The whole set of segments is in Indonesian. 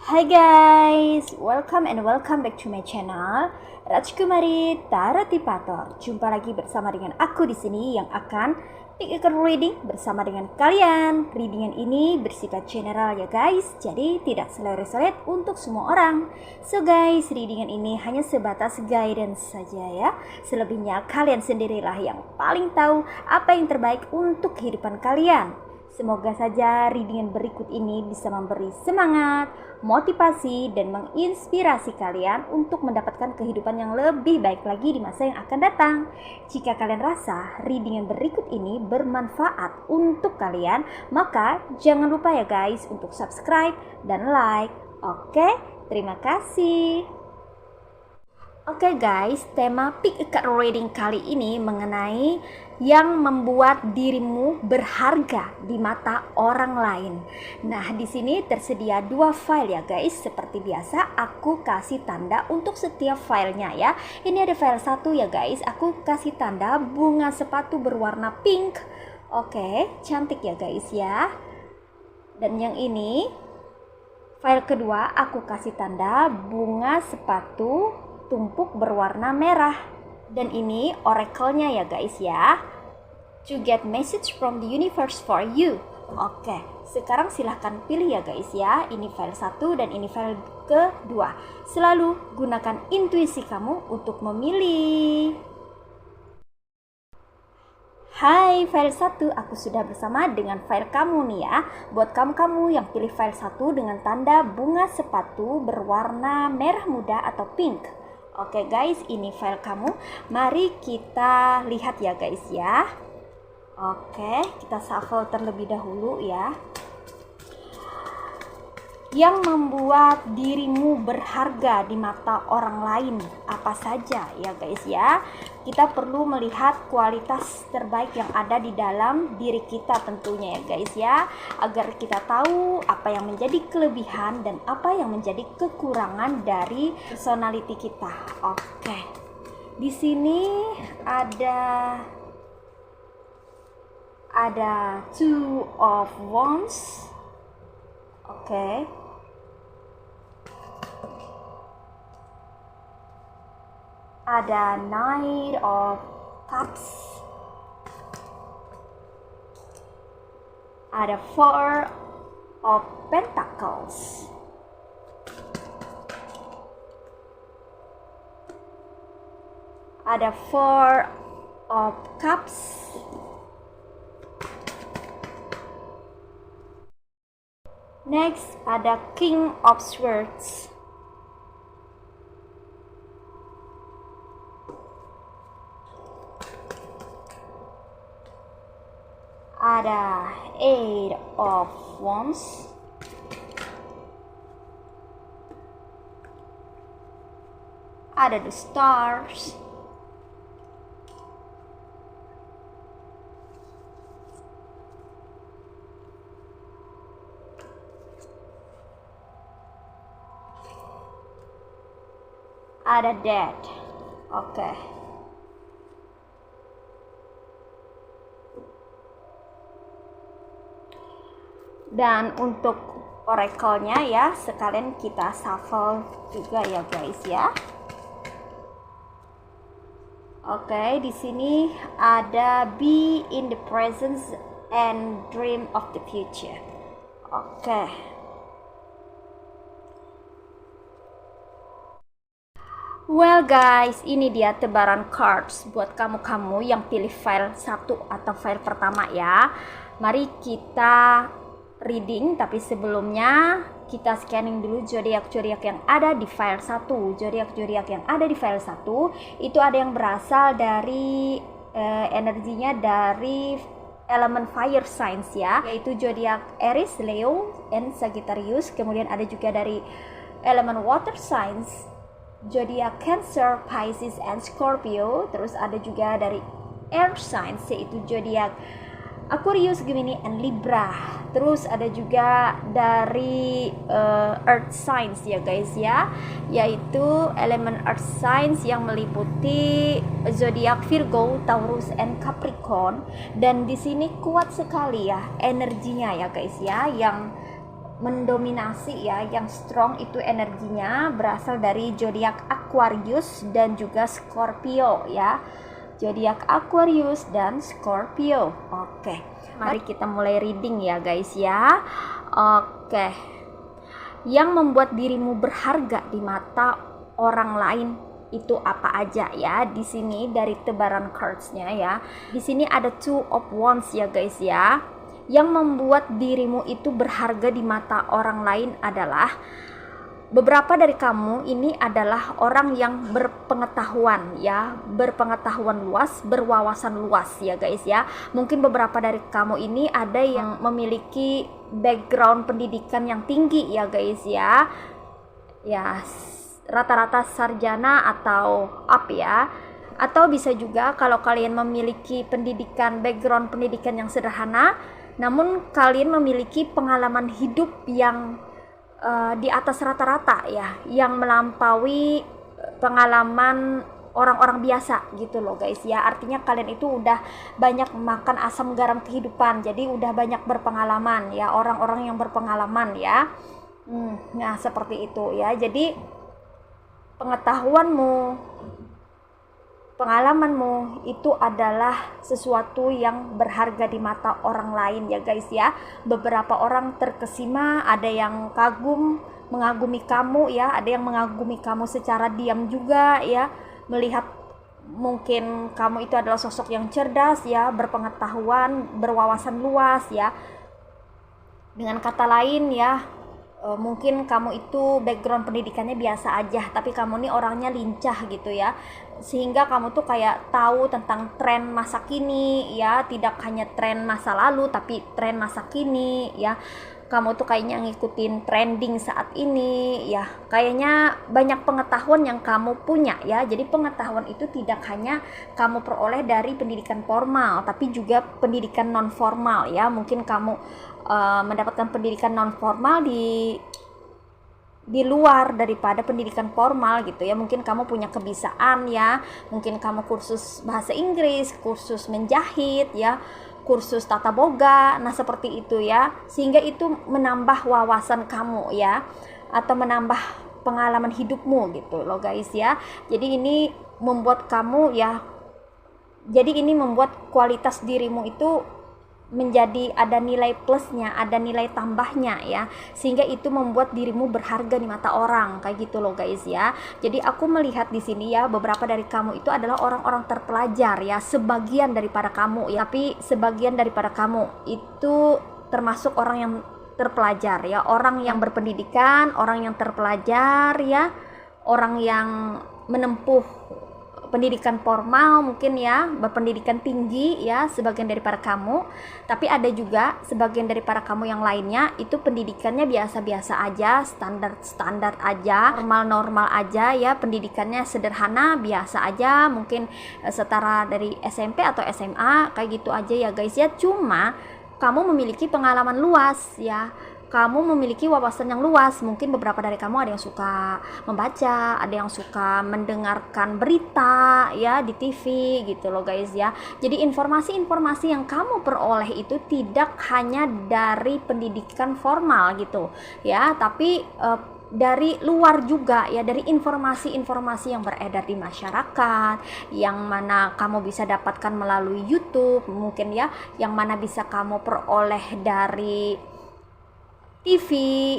Hai guys, welcome back to my channel Rajkumari Taratipator. Jumpa lagi bersama dengan aku di sini yang akan pick a card reading bersama dengan kalian. Readingan ini bersifat general ya guys, jadi tidak seleret-seret untuk semua orang. So guys, readingan ini hanya sebatas guidance saja ya. Selebihnya kalian sendirilah yang paling tahu apa yang terbaik untuk kehidupan kalian. Semoga saja readingan berikut ini bisa memberi semangat, motivasi, dan menginspirasi kalian untuk mendapatkan kehidupan yang lebih baik lagi di masa yang akan datang. Jika kalian rasa readingan berikut ini bermanfaat untuk kalian, maka jangan lupa ya guys untuk subscribe dan like. Oke, terima kasih. Oke guys, tema pick a card reading kali ini mengenai yang membuat dirimu berharga di mata orang lain. Nah, di sini tersedia dua file ya guys. Seperti biasa, aku kasih tanda untuk setiap filenya ya. Ini ada file 1 ya guys. Aku kasih tanda bunga sepatu berwarna pink. Oke, cantik ya guys ya. Dan yang ini file kedua, aku kasih tanda bunga sepatu tumpuk berwarna merah. Dan ini oracle-nya ya guys ya. To get message from the universe for you. Oke, sekarang silahkan pilih ya guys ya. Ini file 1 dan ini file kedua. Selalu gunakan intuisi kamu untuk memilih. Hai file 1, aku sudah bersama dengan file kamu nih ya. Buat kamu yang pilih file 1 dengan tanda bunga sepatu berwarna merah muda atau pink. Oke guys, ini file kamu. Mari kita lihat ya guys ya. Oke, kita shuffle terlebih dahulu ya. Yang membuat dirimu berharga di mata orang lain apa saja ya guys ya. Kita perlu melihat kualitas terbaik yang ada di dalam diri kita tentunya ya guys ya, agar kita tahu apa yang menjadi kelebihan dan apa yang menjadi kekurangan dari personality kita. Oke. Di sini ada Two of Wands. Oke. Ada Knight of Cups. Ada Four of Pentacles. Ada Four of Cups. Next, ada King of Swords. Ada Eight of Wands. Ada the Stars. Ada Death. Oke. Dan untuk oracle-nya ya, sekalian kita shuffle juga ya guys ya. Oke, di sini ada be in the presence and dream of the future. Oke. Well guys, ini dia tebaran cards buat kamu yang pilih file 1 atau file pertama ya. Mari kita reading, tapi sebelumnya kita scanning dulu zodiak-zodiak yang ada di file 1. Zodiak-zodiak yang ada di file 1 itu ada yang berasal dari energinya dari elemen fire signs ya, yaitu zodiak Aries, Leo, and Sagittarius. Kemudian ada juga dari elemen water signs, zodiak Cancer, Pisces, and Scorpio. Terus ada juga dari air signs, yaitu zodiak Aquarius, Gemini, and Libra. Terus ada juga dari earth signs ya guys ya, yaitu elemen earth signs yang meliputi zodiak Virgo, Taurus, and Capricorn. Dan di sini kuat sekali ya energinya ya guys ya, yang mendominasi ya, yang strong itu energinya berasal dari zodiak Aquarius dan juga Scorpio ya. Zodiak Aquarius dan Scorpio. Oke, mari kita mulai reading ya guys ya. Oke. Yang membuat dirimu berharga di mata orang lain itu apa aja ya? Di sini dari tebaran cards-nya ya. Di sini ada Two of Wands ya guys ya. Yang membuat dirimu itu berharga di mata orang lain adalah beberapa dari kamu ini adalah orang yang berpengetahuan ya, berpengetahuan luas, berwawasan luas ya guys ya. Mungkin beberapa dari kamu ini ada yang memiliki background pendidikan yang tinggi ya guys ya. Ya, rata-rata sarjana atau up ya. Atau bisa juga kalau kalian memiliki pendidikan, background pendidikan yang sederhana, namun kalian memiliki pengalaman hidup yang di atas rata-rata ya, yang melampaui pengalaman orang-orang biasa gitu loh guys ya. Artinya kalian itu udah banyak makan asam garam kehidupan, jadi udah banyak berpengalaman ya, orang-orang yang berpengalaman ya. Nah seperti itu ya. Jadi pengetahuanmu, pengalamanmu itu adalah sesuatu yang berharga di mata orang lain ya guys ya. Beberapa orang terkesima, ada yang kagum, mengagumi kamu ya, ada yang mengagumi kamu secara diam juga ya, melihat mungkin kamu itu adalah sosok yang cerdas ya, berpengetahuan, berwawasan luas ya. Dengan kata lain ya, mungkin kamu itu background pendidikannya biasa aja, tapi kamu nih orangnya lincah gitu ya, sehingga kamu tuh kayak tahu tentang tren masa kini ya, tidak hanya tren masa lalu tapi tren masa kini ya. Kamu tuh kayaknya ngikutin trending saat ini ya, kayaknya banyak pengetahuan yang kamu punya ya. Jadi pengetahuan itu tidak hanya kamu peroleh dari pendidikan formal, tapi juga pendidikan non formal ya. Mungkin kamu mendapatkan pendidikan non formal di luar daripada pendidikan formal gitu ya. Mungkin kamu punya kebiasaan ya, mungkin kamu kursus bahasa Inggris, kursus menjahit ya, kursus tata boga, nah seperti itu ya, sehingga itu menambah wawasan kamu ya, atau menambah pengalaman hidupmu gitu loh guys ya. Jadi ini membuat kamu ya, jadi ini membuat kualitas dirimu itu menjadi ada nilai plusnya, ada nilai tambahnya ya, sehingga itu membuat dirimu berharga di mata orang kayak gitu loh guys ya. Jadi aku melihat di sini ya, beberapa dari kamu itu adalah orang-orang terpelajar ya, sebagian daripada kamu ya, tapi sebagian daripada kamu itu termasuk orang yang terpelajar ya, orang yang berpendidikan, orang yang terpelajar ya, orang yang menempuh pendidikan formal mungkin ya, berpendidikan tinggi ya, sebagian daripada kamu. Tapi ada juga sebagian daripada kamu yang lainnya itu pendidikannya biasa-biasa aja, standar-standar aja, normal-normal aja ya, pendidikannya sederhana, biasa aja, mungkin setara dari SMP atau SMA kayak gitu aja ya guys ya. Cuma kamu memiliki pengalaman luas ya, kamu memiliki wawasan yang luas. Mungkin beberapa dari kamu ada yang suka membaca, ada yang suka mendengarkan berita ya di TV gitu loh guys ya. Jadi informasi-informasi yang kamu peroleh itu tidak hanya dari pendidikan formal gitu ya, tapi dari luar juga ya, dari informasi-informasi yang beredar di masyarakat, yang mana kamu bisa dapatkan melalui YouTube mungkin ya, yang mana bisa kamu peroleh dari TV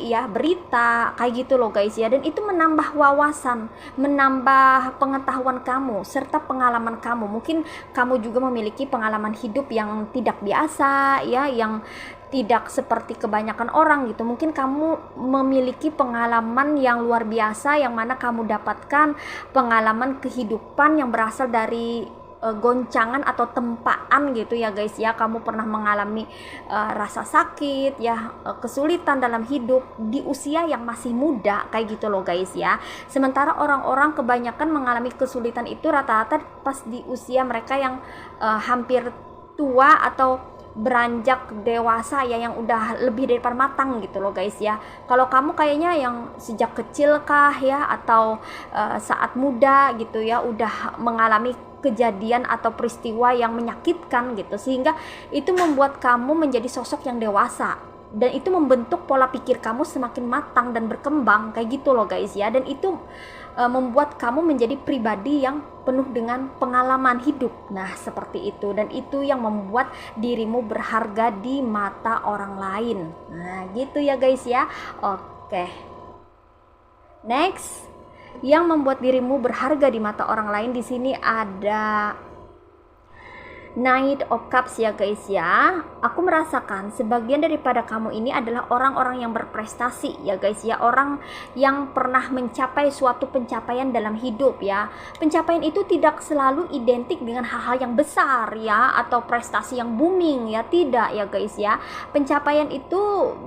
ya, berita kayak gitu loh guys ya. Dan itu menambah wawasan, menambah pengetahuan kamu serta pengalaman kamu. Mungkin kamu juga memiliki pengalaman hidup yang tidak biasa ya, yang tidak seperti kebanyakan orang gitu. Mungkin kamu memiliki pengalaman yang luar biasa, yang mana kamu dapatkan pengalaman kehidupan yang berasal dari goncangan atau tempaan gitu ya guys ya. Kamu pernah mengalami rasa sakit ya, kesulitan dalam hidup di usia yang masih muda kayak gitu loh guys ya. Sementara orang-orang kebanyakan mengalami kesulitan itu rata-rata pas di usia mereka yang hampir tua atau beranjak dewasa ya, yang udah lebih daripada matang gitu loh guys ya. Kalau kamu kayaknya yang sejak kecil kah ya, atau saat muda gitu ya, udah mengalami kejadian atau peristiwa yang menyakitkan gitu, sehingga itu membuat kamu menjadi sosok yang dewasa dan itu membentuk pola pikir kamu semakin matang dan berkembang kayak gitu loh guys ya. Dan itu membuat kamu menjadi pribadi yang penuh dengan pengalaman hidup. Nah seperti itu, dan itu yang membuat dirimu berharga di mata orang lain. Nah gitu ya guys ya. Oke, next, yang membuat dirimu berharga di mata orang lain di sini ada Knight of Cups ya guys ya. Aku merasakan sebagian daripada kamu ini adalah orang-orang yang berprestasi ya guys ya. Orang yang pernah mencapai suatu pencapaian dalam hidup ya. Pencapaian itu tidak selalu identik dengan hal-hal yang besar ya, atau prestasi yang booming ya, tidak ya guys ya. Pencapaian itu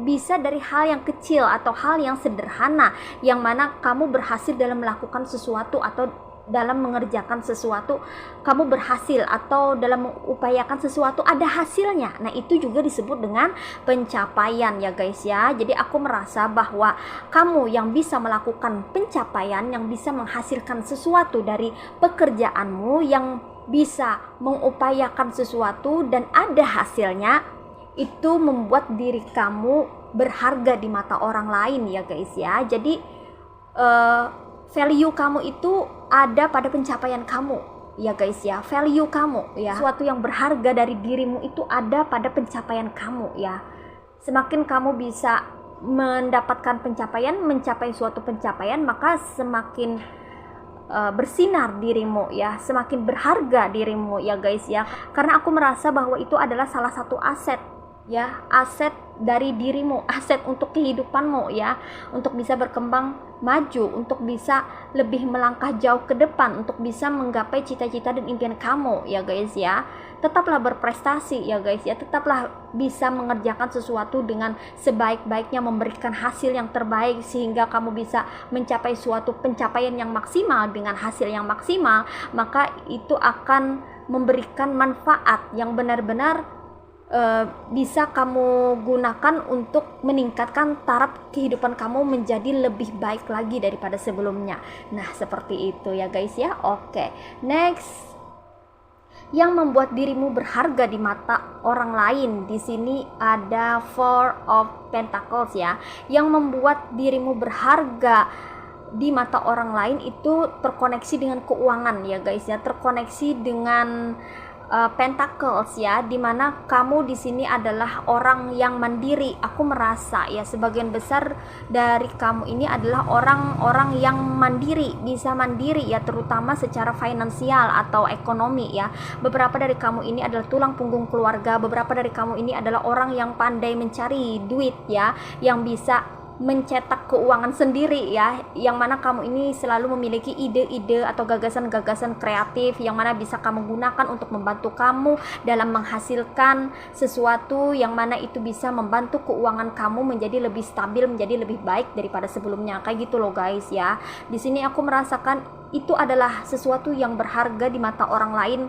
bisa dari hal yang kecil atau hal yang sederhana, yang mana kamu berhasil dalam melakukan sesuatu atau dalam mengerjakan sesuatu kamu berhasil, atau dalam mengupayakan sesuatu ada hasilnya. Nah itu juga disebut dengan pencapaian ya guys ya. Jadi aku merasa bahwa kamu yang bisa melakukan pencapaian, yang bisa menghasilkan sesuatu dari pekerjaanmu, yang bisa mengupayakan sesuatu dan ada hasilnya, itu membuat diri kamu berharga di mata orang lain ya guys ya. Jadi value kamu itu ada pada pencapaian kamu ya guys ya. Value kamu ya, sesuatu yang berharga dari dirimu itu ada pada pencapaian kamu ya. Semakin kamu bisa mendapatkan pencapaian, mencapai suatu pencapaian, maka semakin bersinar dirimu ya, semakin berharga dirimu ya guys ya. Karena aku merasa bahwa itu adalah salah satu aset ya, aset dari dirimu, aset untuk kehidupanmu ya, untuk bisa berkembang maju, untuk bisa lebih melangkah jauh ke depan, untuk bisa menggapai cita-cita dan impian kamu ya guys ya. Tetaplah berprestasi ya guys ya, tetaplah bisa mengerjakan sesuatu dengan sebaik-baiknya, memberikan hasil yang terbaik sehingga kamu bisa mencapai suatu pencapaian yang maksimal dengan hasil yang maksimal. Maka itu akan memberikan manfaat yang benar-benar bisa kamu gunakan untuk meningkatkan taraf kehidupan kamu menjadi lebih baik lagi daripada sebelumnya. Nah seperti itu ya guys ya. Oke, next, yang membuat dirimu berharga di mata orang lain di sini ada Four of Pentacles ya. Yang membuat dirimu berharga di mata orang lain itu terkoneksi dengan keuangan ya guys ya, terkoneksi dengan Pentacles ya, dimana kamu di sini adalah orang yang mandiri. Aku merasa ya sebagian besar dari kamu ini adalah orang-orang yang mandiri, bisa mandiri ya, terutama secara finansial atau ekonomi ya. Beberapa dari kamu ini adalah tulang punggung keluarga, beberapa dari kamu ini adalah orang yang pandai mencari duit ya, yang bisa mencetak keuangan sendiri ya, yang mana kamu ini selalu memiliki ide-ide atau gagasan-gagasan kreatif yang mana bisa kamu gunakan untuk membantu kamu dalam menghasilkan sesuatu yang mana itu bisa membantu keuangan kamu menjadi lebih stabil, menjadi lebih baik daripada sebelumnya, kayak gitu loh guys ya. Di sini aku merasakan itu adalah sesuatu yang berharga di mata orang lain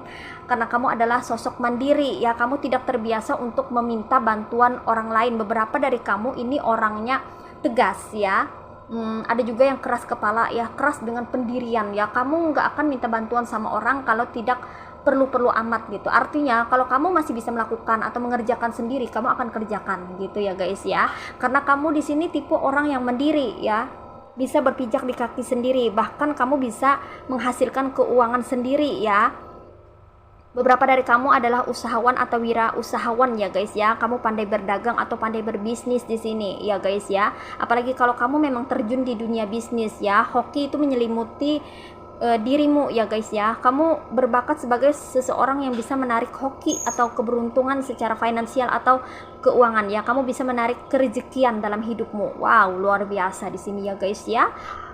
karena kamu adalah sosok mandiri ya, kamu tidak terbiasa untuk meminta bantuan orang lain. Beberapa dari kamu ini orangnya tegas ya, ada juga yang keras kepala ya, keras dengan pendirian ya. Kamu nggak akan minta bantuan sama orang kalau tidak perlu-perlu amat gitu. Artinya kalau kamu masih bisa melakukan atau mengerjakan sendiri, kamu akan kerjakan gitu ya guys ya. Karena kamu di sini tipe orang yang mandiri ya, bisa berpijak di kaki sendiri, bahkan kamu bisa menghasilkan keuangan sendiri ya. Beberapa dari kamu adalah usahawan atau wirausahawan ya guys ya. Kamu pandai berdagang atau pandai berbisnis di sini ya guys ya. Apalagi kalau kamu memang terjun di dunia bisnis ya. Hoki itu menyelimuti dirimu ya guys ya. Kamu berbakat sebagai seseorang yang bisa menarik hoki atau keberuntungan secara finansial atau keuangan ya. Kamu bisa menarik kerejekian dalam hidupmu. Wow, luar biasa di sini ya guys ya.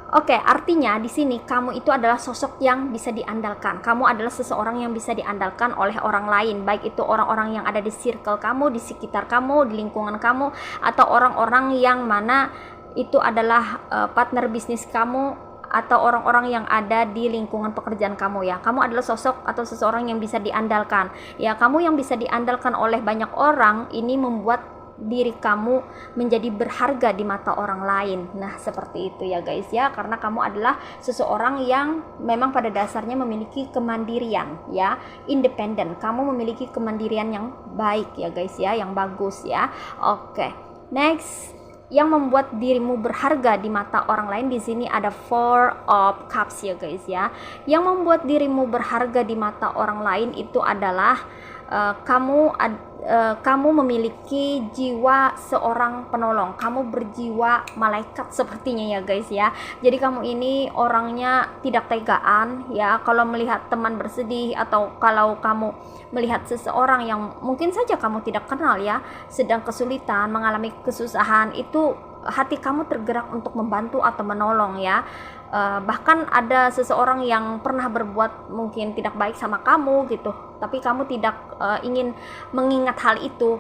Oke, artinya di sini kamu itu adalah sosok yang bisa diandalkan. Kamu adalah seseorang yang bisa diandalkan oleh orang lain, baik itu orang-orang yang ada di circle kamu, di sekitar kamu, di lingkungan kamu, atau orang-orang yang mana itu adalah partner bisnis kamu, atau orang-orang yang ada di lingkungan pekerjaan kamu ya. Kamu adalah sosok atau seseorang yang bisa diandalkan. Ya, kamu yang bisa diandalkan oleh banyak orang, ini membuat diri kamu menjadi berharga di mata orang lain. Nah seperti itu ya guys ya, karena kamu adalah seseorang yang memang pada dasarnya memiliki kemandirian ya, independen. Kamu memiliki kemandirian yang baik ya guys ya, yang bagus ya. Oke, Next, yang membuat dirimu berharga di mata orang lain, di sini ada Four of Cups ya guys ya. Yang membuat dirimu berharga di mata orang lain itu adalah kamu memiliki jiwa seorang penolong. Kamu berjiwa malaikat sepertinya ya guys ya. Jadi kamu ini orangnya tidak tegaan ya. Kalau melihat teman bersedih, atau kalau kamu melihat seseorang yang mungkin saja kamu tidak kenal ya, sedang kesulitan, mengalami kesusahan, itu hati kamu tergerak untuk membantu atau menolong ya. Bahkan ada seseorang yang pernah berbuat mungkin tidak baik sama kamu gitu, tapi kamu tidak ingin mengingat hal itu,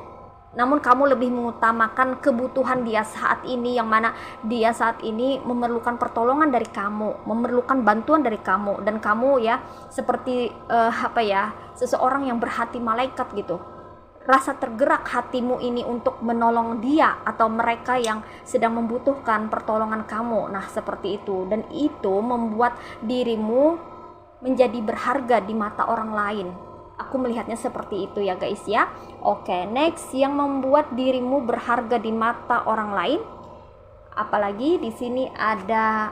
namun kamu lebih mengutamakan kebutuhan dia saat ini, yang mana dia saat ini memerlukan pertolongan dari kamu, memerlukan bantuan dari kamu, dan kamu ya seperti seseorang yang berhati malaikat gitu. Rasa tergerak hatimu ini untuk menolong dia atau mereka yang sedang membutuhkan pertolongan kamu. Nah, seperti itu. Dan itu membuat dirimu menjadi berharga di mata orang lain. Aku melihatnya seperti itu ya guys ya. Oke, next, yang membuat dirimu berharga di mata orang lain. Apalagi di sini ada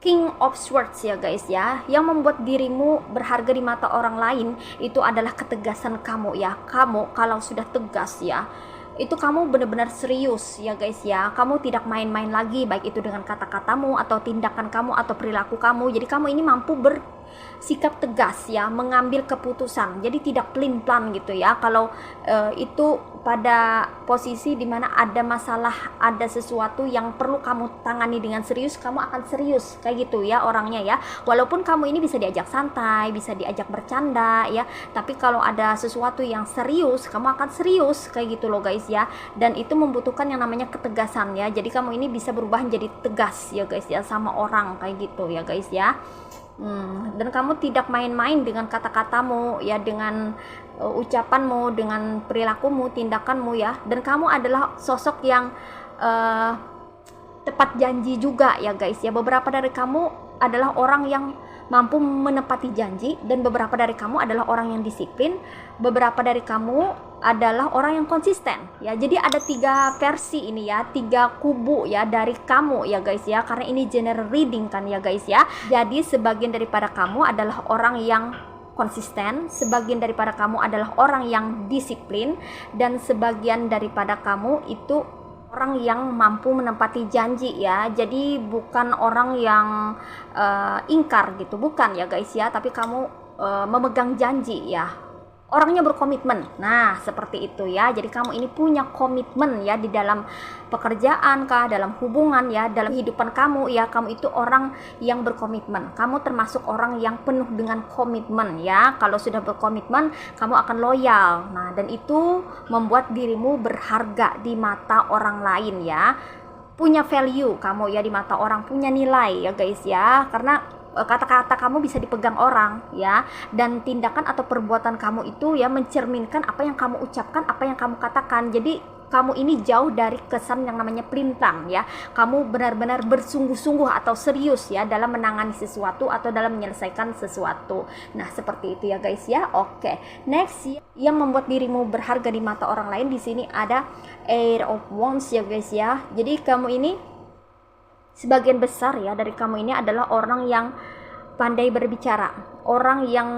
King of Swords ya guys ya. Yang membuat dirimu berharga di mata orang lain itu adalah ketegasan kamu ya. Kamu kalau sudah tegas ya, itu kamu benar-benar serius ya guys ya. Kamu tidak main-main lagi, baik itu dengan kata-katamu atau tindakan kamu atau perilaku kamu. Jadi kamu ini mampu bersikap tegas ya, mengambil keputusan. Jadi tidak pelin-pelan gitu ya. Kalau itu pada posisi dimana ada masalah, ada sesuatu yang perlu kamu tangani dengan serius, kamu akan serius kayak gitu ya orangnya ya. Walaupun kamu ini bisa diajak santai, bisa diajak bercanda ya, tapi kalau ada sesuatu yang serius, kamu akan serius kayak gitu loh guys ya. Dan itu membutuhkan yang namanya ketegasan ya. Jadi kamu ini bisa berubah menjadi tegas ya guys ya sama orang kayak gitu ya guys ya. Dan kamu tidak main-main dengan kata-katamu ya, dengan ucapanmu, dengan perilakumu, tindakanmu ya. Dan kamu adalah sosok yang tepat janji juga ya guys ya. Beberapa dari kamu adalah orang yang mampu menepati janji, dan beberapa dari kamu adalah orang yang disiplin, beberapa dari kamu adalah orang yang konsisten ya. Jadi ada 3 versi ini ya, 3 kubu ya dari kamu ya guys ya, karena ini general reading kan ya guys ya. Jadi sebagian daripada kamu adalah orang yang konsisten, sebagian daripada kamu adalah orang yang disiplin, dan sebagian daripada kamu itu orang yang mampu menepati janji ya. Jadi bukan orang yang ingkar gitu, bukan ya guys ya, tapi kamu memegang janji ya. Orangnya berkomitmen. Nah, seperti itu ya. Jadi kamu ini punya komitmen ya di dalam pekerjaan kah, dalam hubungan ya, dalam kehidupan kamu ya. Kamu itu orang yang berkomitmen. Kamu termasuk orang yang penuh dengan komitmen ya. Kalau sudah berkomitmen, kamu akan loyal. Nah, dan itu membuat dirimu berharga di mata orang lain ya. Punya value kamu ya di mata orang, punya nilai ya guys ya. Karena kata-kata kamu bisa dipegang orang ya, dan tindakan atau perbuatan kamu itu ya mencerminkan apa yang kamu ucapkan, apa yang kamu katakan. Jadi kamu ini jauh dari kesan yang namanya pelintang ya. Kamu benar-benar bersungguh-sungguh atau serius ya dalam menangani sesuatu atau dalam menyelesaikan sesuatu. Nah, seperti itu ya guys ya. Oke, next, yang membuat dirimu berharga di mata orang lain, di sini ada Eight of Wands ya guys ya. Jadi kamu ini, sebagian besar ya dari kamu ini adalah orang yang pandai berbicara, orang yang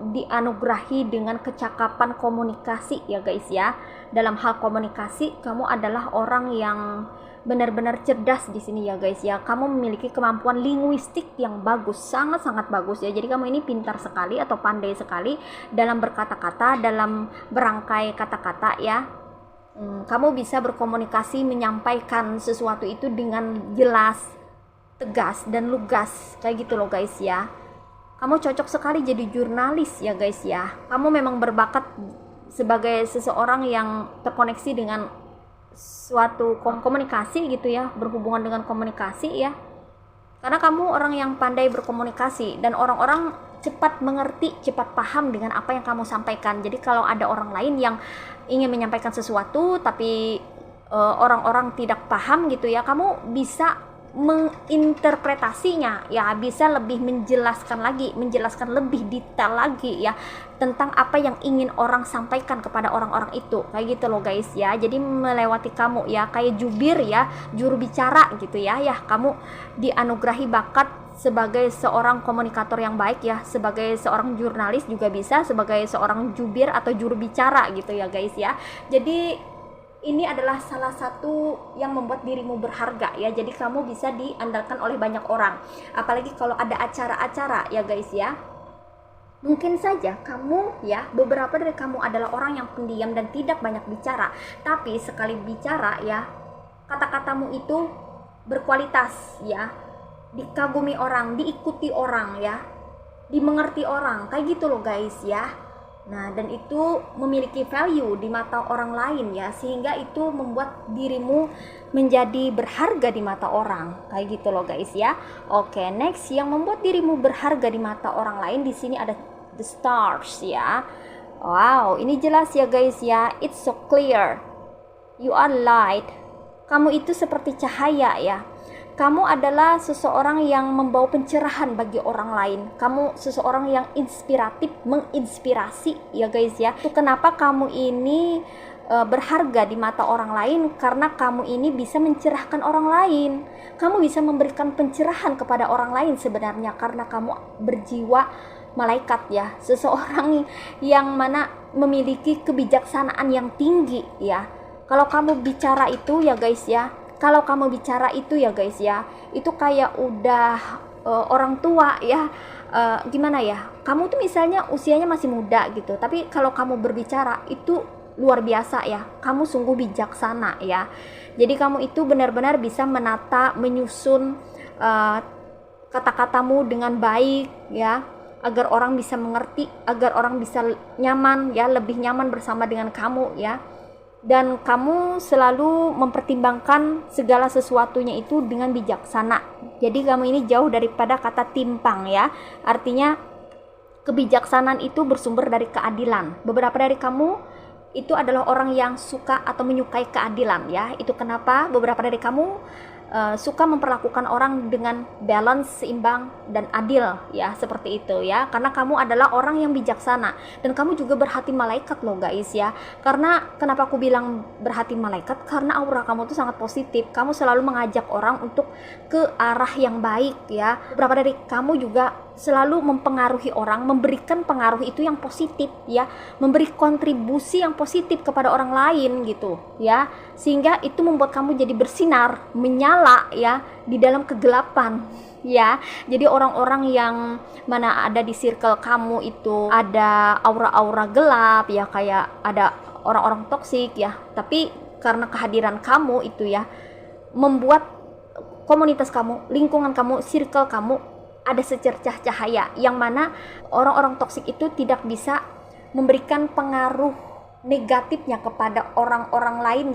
dianugerahi dengan kecakapan komunikasi ya guys ya. Dalam hal komunikasi, kamu adalah orang yang benar-benar cerdas di sini ya guys ya. Kamu memiliki kemampuan linguistik yang bagus, sangat-sangat bagus ya. Jadi kamu ini pintar sekali atau pandai sekali dalam berkata-kata, dalam berangkai kata-kata ya. Kamu bisa berkomunikasi, menyampaikan sesuatu itu dengan jelas, tegas, dan lugas kayak gitu loh guys ya. Kamu cocok sekali jadi jurnalis ya guys ya. Kamu memang berbakat sebagai seseorang yang terkoneksi dengan suatu komunikasi gitu ya, berhubungan dengan komunikasi ya. Karena kamu orang yang pandai berkomunikasi, dan orang-orang cepat mengerti, cepat paham dengan apa yang kamu sampaikan. Jadi kalau ada orang lain yang ingin menyampaikan sesuatu tapi orang-orang tidak paham gitu ya, kamu bisa menginterpretasinya ya, bisa lebih menjelaskan lebih detail lagi ya tentang apa yang ingin orang sampaikan kepada orang-orang itu, kayak gitu loh guys ya. Jadi melewati kamu ya, kayak jubir ya, juru bicara gitu ya. Kamu dianugerahi bakat sebagai seorang komunikator yang baik ya, sebagai seorang jurnalis juga bisa, sebagai seorang jubir atau juru bicara gitu ya guys ya. Jadi ini adalah salah satu yang membuat dirimu berharga ya. Jadi kamu bisa diandalkan oleh banyak orang, apalagi kalau ada acara-acara ya guys ya. Mungkin saja kamu ya, beberapa dari kamu adalah orang yang pendiam dan tidak banyak bicara, tapi sekali bicara ya, kata-katamu itu berkualitas ya, dikagumi orang, diikuti orang ya, dimengerti orang, kayak gitu loh guys ya. Nah, dan itu memiliki value di mata orang lain ya, sehingga itu membuat dirimu menjadi berharga di mata orang, kayak gitu loh guys ya. Oke, next yang membuat dirimu berharga di mata orang lain, di sini ada the stars ya. Wow, ini jelas ya guys ya, it's so clear. You are light. Kamu itu seperti cahaya ya. Kamu adalah seseorang yang membawa pencerahan bagi orang lain. Kamu seseorang yang inspiratif, menginspirasi ya guys ya. Itu kenapa kamu ini berharga di mata orang lain, karena kamu ini bisa mencerahkan orang lain. Kamu bisa memberikan pencerahan kepada orang lain sebenarnya, karena kamu berjiwa malaikat ya. Seseorang yang mana memiliki kebijaksanaan yang tinggi ya. Kalau kamu bicara itu ya guys ya, itu kayak udah orang tua ya. Gimana ya, kamu tuh misalnya usianya masih muda gitu, tapi kalau kamu berbicara itu luar biasa ya, kamu sungguh bijaksana ya. Jadi kamu itu benar-benar bisa menata, menyusun kata-katamu dengan baik ya, agar orang bisa mengerti, agar orang bisa nyaman ya, lebih nyaman bersama dengan kamu ya. Dan kamu selalu mempertimbangkan segala sesuatunya itu dengan bijaksana. Jadi kamu ini jauh daripada kata timpang ya. Artinya kebijaksanaan itu bersumber dari keadilan. Beberapa dari kamu itu adalah orang yang suka atau menyukai keadilan ya. Itu kenapa beberapa dari kamu suka memperlakukan orang dengan balance, seimbang dan adil ya, seperti itu ya. Karena kamu adalah orang yang bijaksana, dan kamu juga berhati malaikat loh guys ya. Karena kenapa aku bilang berhati malaikat, karena aura kamu tuh sangat positif. Kamu selalu mengajak orang untuk ke arah yang baik ya. Beberapa dari kamu juga selalu mempengaruhi orang, memberikan pengaruh itu yang positif ya, memberi kontribusi yang positif kepada orang lain gitu ya, sehingga itu membuat kamu jadi bersinar, menyala ya di dalam kegelapan ya. Jadi orang-orang yang mana ada di circle kamu itu ada aura-aura gelap ya, kayak ada orang-orang toksik ya, tapi karena kehadiran kamu itu ya, membuat komunitas kamu, lingkungan kamu, circle kamu ada secercah cahaya, yang mana orang-orang toksik itu tidak bisa memberikan pengaruh negatifnya kepada orang-orang lain,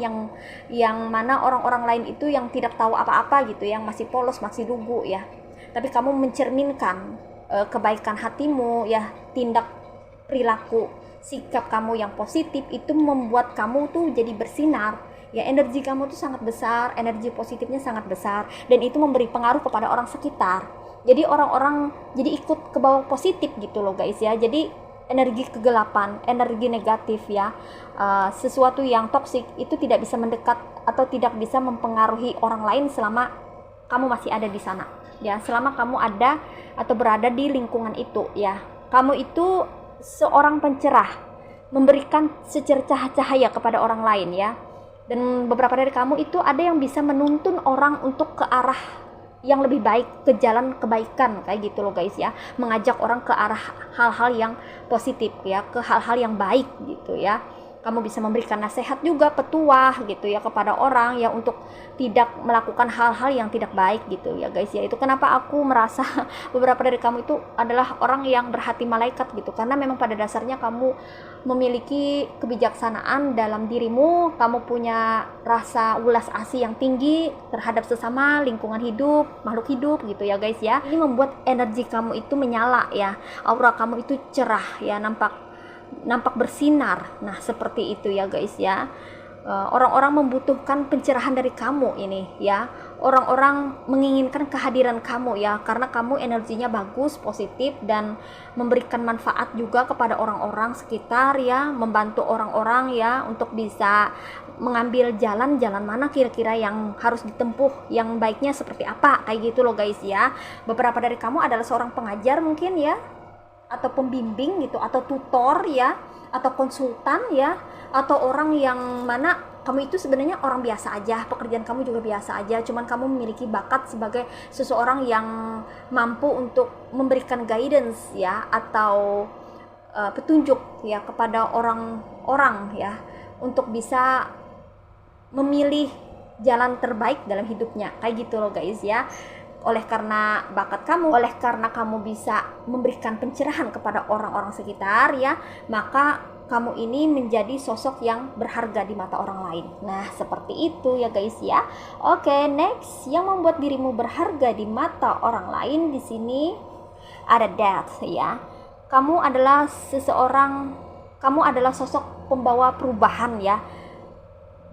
yang mana orang-orang lain itu yang tidak tahu apa-apa gitu, yang masih polos, masih lugu ya. Tapi kamu mencerminkan kebaikan hatimu ya, tindak perilaku, sikap kamu yang positif itu membuat kamu tuh jadi bersinar ya. Energi kamu tuh sangat besar, energi positifnya sangat besar, dan itu memberi pengaruh kepada orang sekitar. Jadi orang-orang jadi ikut ke bawah positif gitu loh guys ya. Jadi energi kegelapan, energi negatif ya, sesuatu yang toksik itu tidak bisa mendekat atau tidak bisa mempengaruhi orang lain selama kamu masih ada di sana ya, selama kamu ada atau berada di lingkungan itu ya. Kamu itu seorang pencerah, memberikan secercah cahaya kepada orang lain ya. Dan beberapa dari kamu itu ada yang bisa menuntun orang untuk ke arah yang lebih baik, ke jalan kebaikan, kayak gitu loh guys ya. Mengajak orang ke arah hal-hal yang positif ya, ke hal-hal yang baik gitu ya. Kamu bisa memberikan nasihat juga, petuah gitu ya, kepada orang ya, untuk tidak melakukan hal-hal yang tidak baik gitu ya guys ya. Itu kenapa aku merasa beberapa dari kamu itu adalah orang yang berhati malaikat gitu, karena memang pada dasarnya kamu memiliki kebijaksanaan dalam dirimu. Kamu punya rasa ulas asih yang tinggi terhadap sesama, lingkungan hidup, makhluk hidup gitu ya guys ya. Ini membuat energi kamu itu menyala ya, aura kamu itu cerah ya, nampak bersinar. Nah seperti itu ya guys ya. orang-orang membutuhkan pencerahan dari kamu ini ya. Orang-orang menginginkan kehadiran kamu ya, karena kamu energinya bagus, positif, dan memberikan manfaat juga kepada orang-orang sekitar ya, membantu orang-orang ya untuk bisa mengambil jalan mana kira-kira yang harus ditempuh, yang baiknya seperti apa, kayak gitu loh guys ya. Beberapa dari kamu adalah seorang pengajar mungkin ya, atau pembimbing gitu, atau tutor ya, atau konsultan ya, atau orang yang mana kamu itu sebenarnya orang biasa aja, pekerjaan kamu juga biasa aja, cuman kamu memiliki bakat sebagai seseorang yang mampu untuk memberikan guidance ya, atau petunjuk ya kepada orang-orang ya, untuk bisa memilih jalan terbaik dalam hidupnya, kayak gitu loh guys ya. Oleh karena bakat kamu, oleh karena kamu bisa memberikan pencerahan kepada orang-orang sekitar ya, maka kamu ini menjadi sosok yang berharga di mata orang lain. Nah, seperti itu ya guys ya. Oke, next, yang membuat dirimu berharga di mata orang lain di sini ada that ya. Kamu adalah sosok pembawa perubahan ya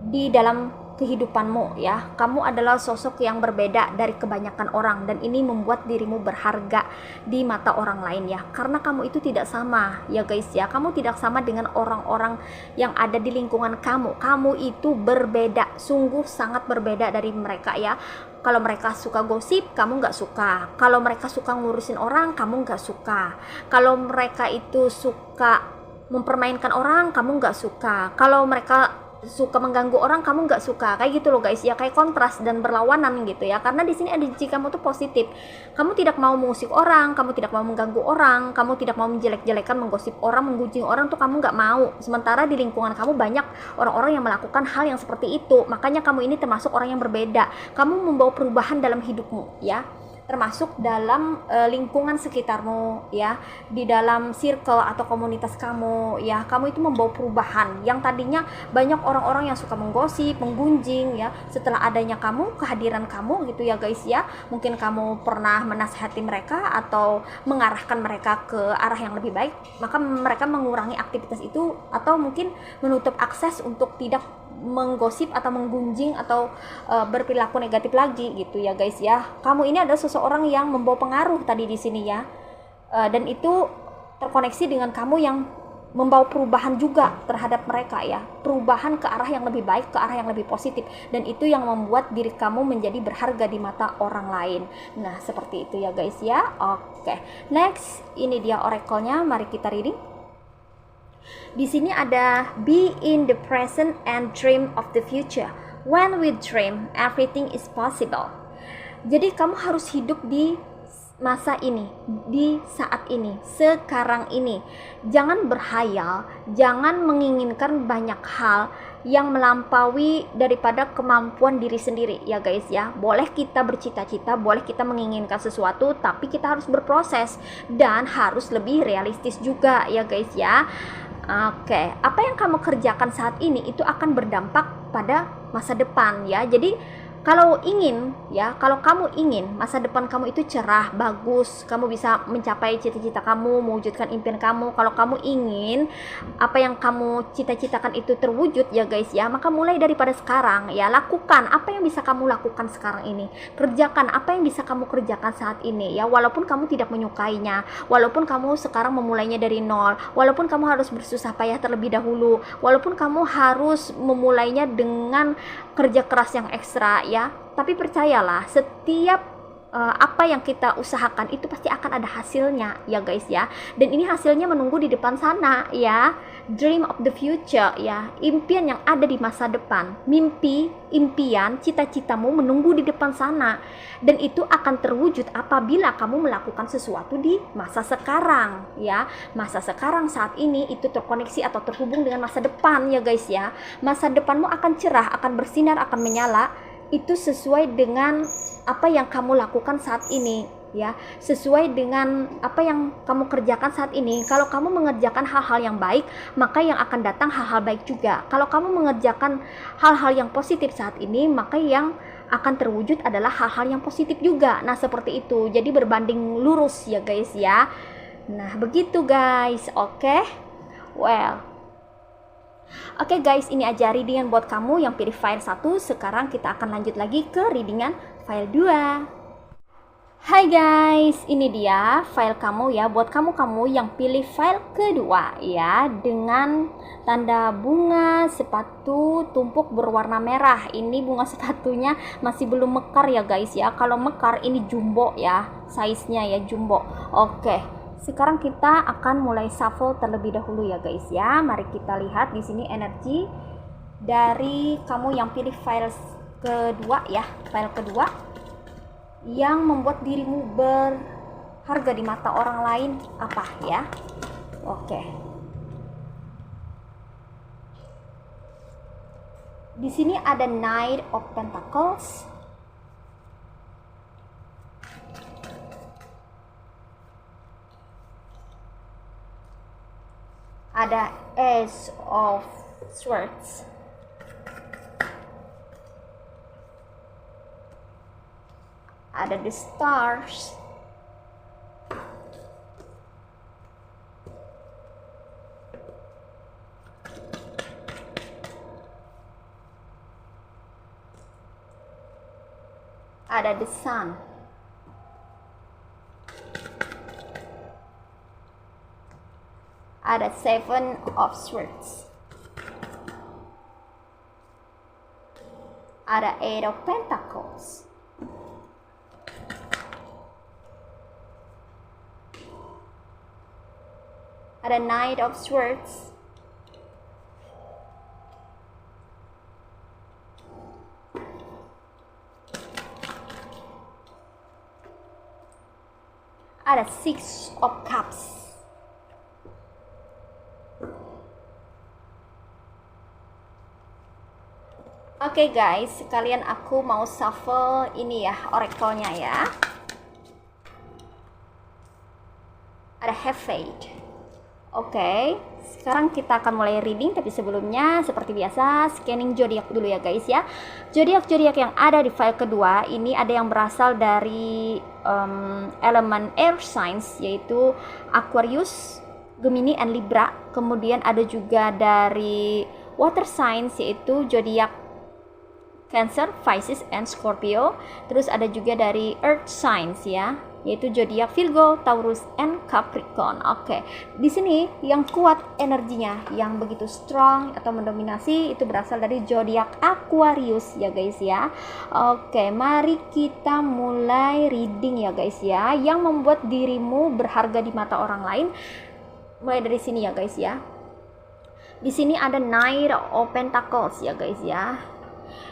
di dalam kehidupanmu ya. Kamu adalah sosok yang berbeda dari kebanyakan orang, dan ini membuat dirimu berharga di mata orang lain ya, karena kamu itu tidak sama ya guys ya. Kamu tidak sama dengan orang-orang yang ada di lingkungan kamu itu berbeda, sungguh sangat berbeda dari mereka ya. Kalau mereka suka gosip, kamu nggak suka. Kalau mereka suka ngurusin orang, kamu nggak suka. Kalau mereka itu suka mempermainkan orang, kamu nggak suka. Kalau mereka suka mengganggu orang, kamu nggak suka, kayak gitu loh guys ya. Kayak kontras dan berlawanan gitu ya, karena di sini energi kamu tuh positif. Kamu tidak mau mengusik orang, kamu tidak mau mengganggu orang, kamu tidak mau menjelek-jelekan, menggosip orang, menggunjing orang, tuh kamu nggak mau. Sementara di lingkungan kamu banyak orang-orang yang melakukan hal yang seperti itu, makanya kamu ini termasuk orang yang berbeda. Kamu membawa perubahan dalam hidupmu ya, termasuk dalam lingkungan sekitarmu ya, di dalam circle atau komunitas kamu ya. Kamu itu membawa perubahan. Yang tadinya banyak orang-orang yang suka menggosip, menggunjing ya, setelah adanya kamu, kehadiran kamu gitu ya guys ya, mungkin kamu pernah menasihati mereka atau mengarahkan mereka ke arah yang lebih baik, maka mereka mengurangi aktivitas itu, atau mungkin menutup akses untuk tidak menggosip atau menggunjing atau berperilaku negatif lagi gitu ya guys ya. Kamu ini adalah seseorang yang membawa pengaruh tadi di sini ya, dan itu terkoneksi dengan kamu yang membawa perubahan juga terhadap mereka ya, perubahan ke arah yang lebih baik, ke arah yang lebih positif, dan itu yang membuat diri kamu menjadi berharga di mata orang lain. Nah, seperti itu ya guys ya. Oke, next, ini dia oracle-nya, mari kita reading. Di sini ada be in the present and dream of the future. When we dream, everything is possible. Jadi kamu harus hidup di masa ini, di saat ini, sekarang ini. Jangan berhayal, jangan menginginkan banyak hal yang melampaui daripada kemampuan diri sendiri ya guys ya. Boleh kita bercita-cita, boleh kita menginginkan sesuatu, tapi kita harus berproses dan harus lebih realistis juga ya guys ya. Oke, apa yang kamu kerjakan saat ini itu akan berdampak pada masa depan ya. Jadi kalau kamu ingin masa depan kamu itu cerah, bagus, kamu bisa mencapai cita-cita kamu, mewujudkan impian kamu. Kalau kamu ingin apa yang kamu cita-citakan itu terwujud ya guys ya, maka mulai daripada sekarang ya, lakukan apa yang bisa kamu lakukan sekarang ini. Kerjakan apa yang bisa kamu kerjakan saat ini ya, walaupun kamu tidak menyukainya, walaupun kamu sekarang memulainya dari nol, walaupun kamu harus bersusah payah terlebih dahulu, walaupun kamu harus memulainya dengan kerja keras yang ekstra ya, tapi percayalah, setiap apa yang kita usahakan itu pasti akan ada hasilnya ya guys ya, dan ini hasilnya menunggu di depan sana ya. Dream of the future ya, impian yang ada di masa depan, mimpi, impian, cita-citamu menunggu di depan sana, dan itu akan terwujud apabila kamu melakukan sesuatu di masa sekarang ya. Masa sekarang saat ini itu terkoneksi atau terhubung dengan masa depan ya guys ya. Masa depanmu akan cerah, akan bersinar, akan menyala, itu sesuai dengan apa yang kamu lakukan saat ini ya, sesuai dengan apa yang kamu kerjakan saat ini. Kalau kamu mengerjakan hal-hal yang baik, maka yang akan datang hal-hal baik juga. Kalau kamu mengerjakan hal-hal yang positif saat ini, maka yang akan terwujud adalah hal-hal yang positif juga. Nah, seperti itu. Jadi berbanding lurus ya guys ya. Nah, begitu guys. Oke. Well, Oke guys, ini aja readingan buat kamu yang pilih file 1. Sekarang kita akan lanjut lagi ke readingan file 2. Hai guys, ini dia file kamu ya, buat kamu yang pilih file kedua ya, dengan tanda bunga sepatu tumpuk berwarna merah. Ini bunga sepatunya masih belum mekar ya guys ya. Kalau mekar ini jumbo ya, size-nya ya jumbo. Oke, sekarang kita akan mulai shuffle terlebih dahulu ya guys ya. Mari kita lihat di sini energi dari kamu yang pilih file kedua ya, file kedua yang membuat dirimu berharga di mata orang lain apa ya. Oke, di sini ada Knight of Pentacles, ada Ace of Swords, ada the Stars, ada the Sun, ada Seven of Swords, ada Eight of Pentacles, ada Knight of Swords, ada Six of Cups, Oke guys, sekalian aku mau shuffle ini ya, oracle-nya ya. Ada Have Faith. Oke, sekarang kita akan mulai reading, tapi sebelumnya seperti biasa scanning zodiak dulu ya guys ya. Zodiak yang ada di file kedua ini ada yang berasal dari elemen air signs, yaitu Aquarius, Gemini, and Libra. Kemudian ada juga dari water signs, yaitu zodiak Cancer, Pisces, and Scorpio. Terus ada juga dari earth signs ya, yaitu zodiak Virgo, Taurus, and Capricorn. Oke, di sini yang kuat energinya, yang begitu strong atau mendominasi itu berasal dari zodiak Aquarius ya guys ya. Oke, mari kita mulai reading ya guys ya, yang membuat dirimu berharga di mata orang lain. Mulai dari sini ya guys ya. Di sini ada Knight of Pentacles ya guys ya,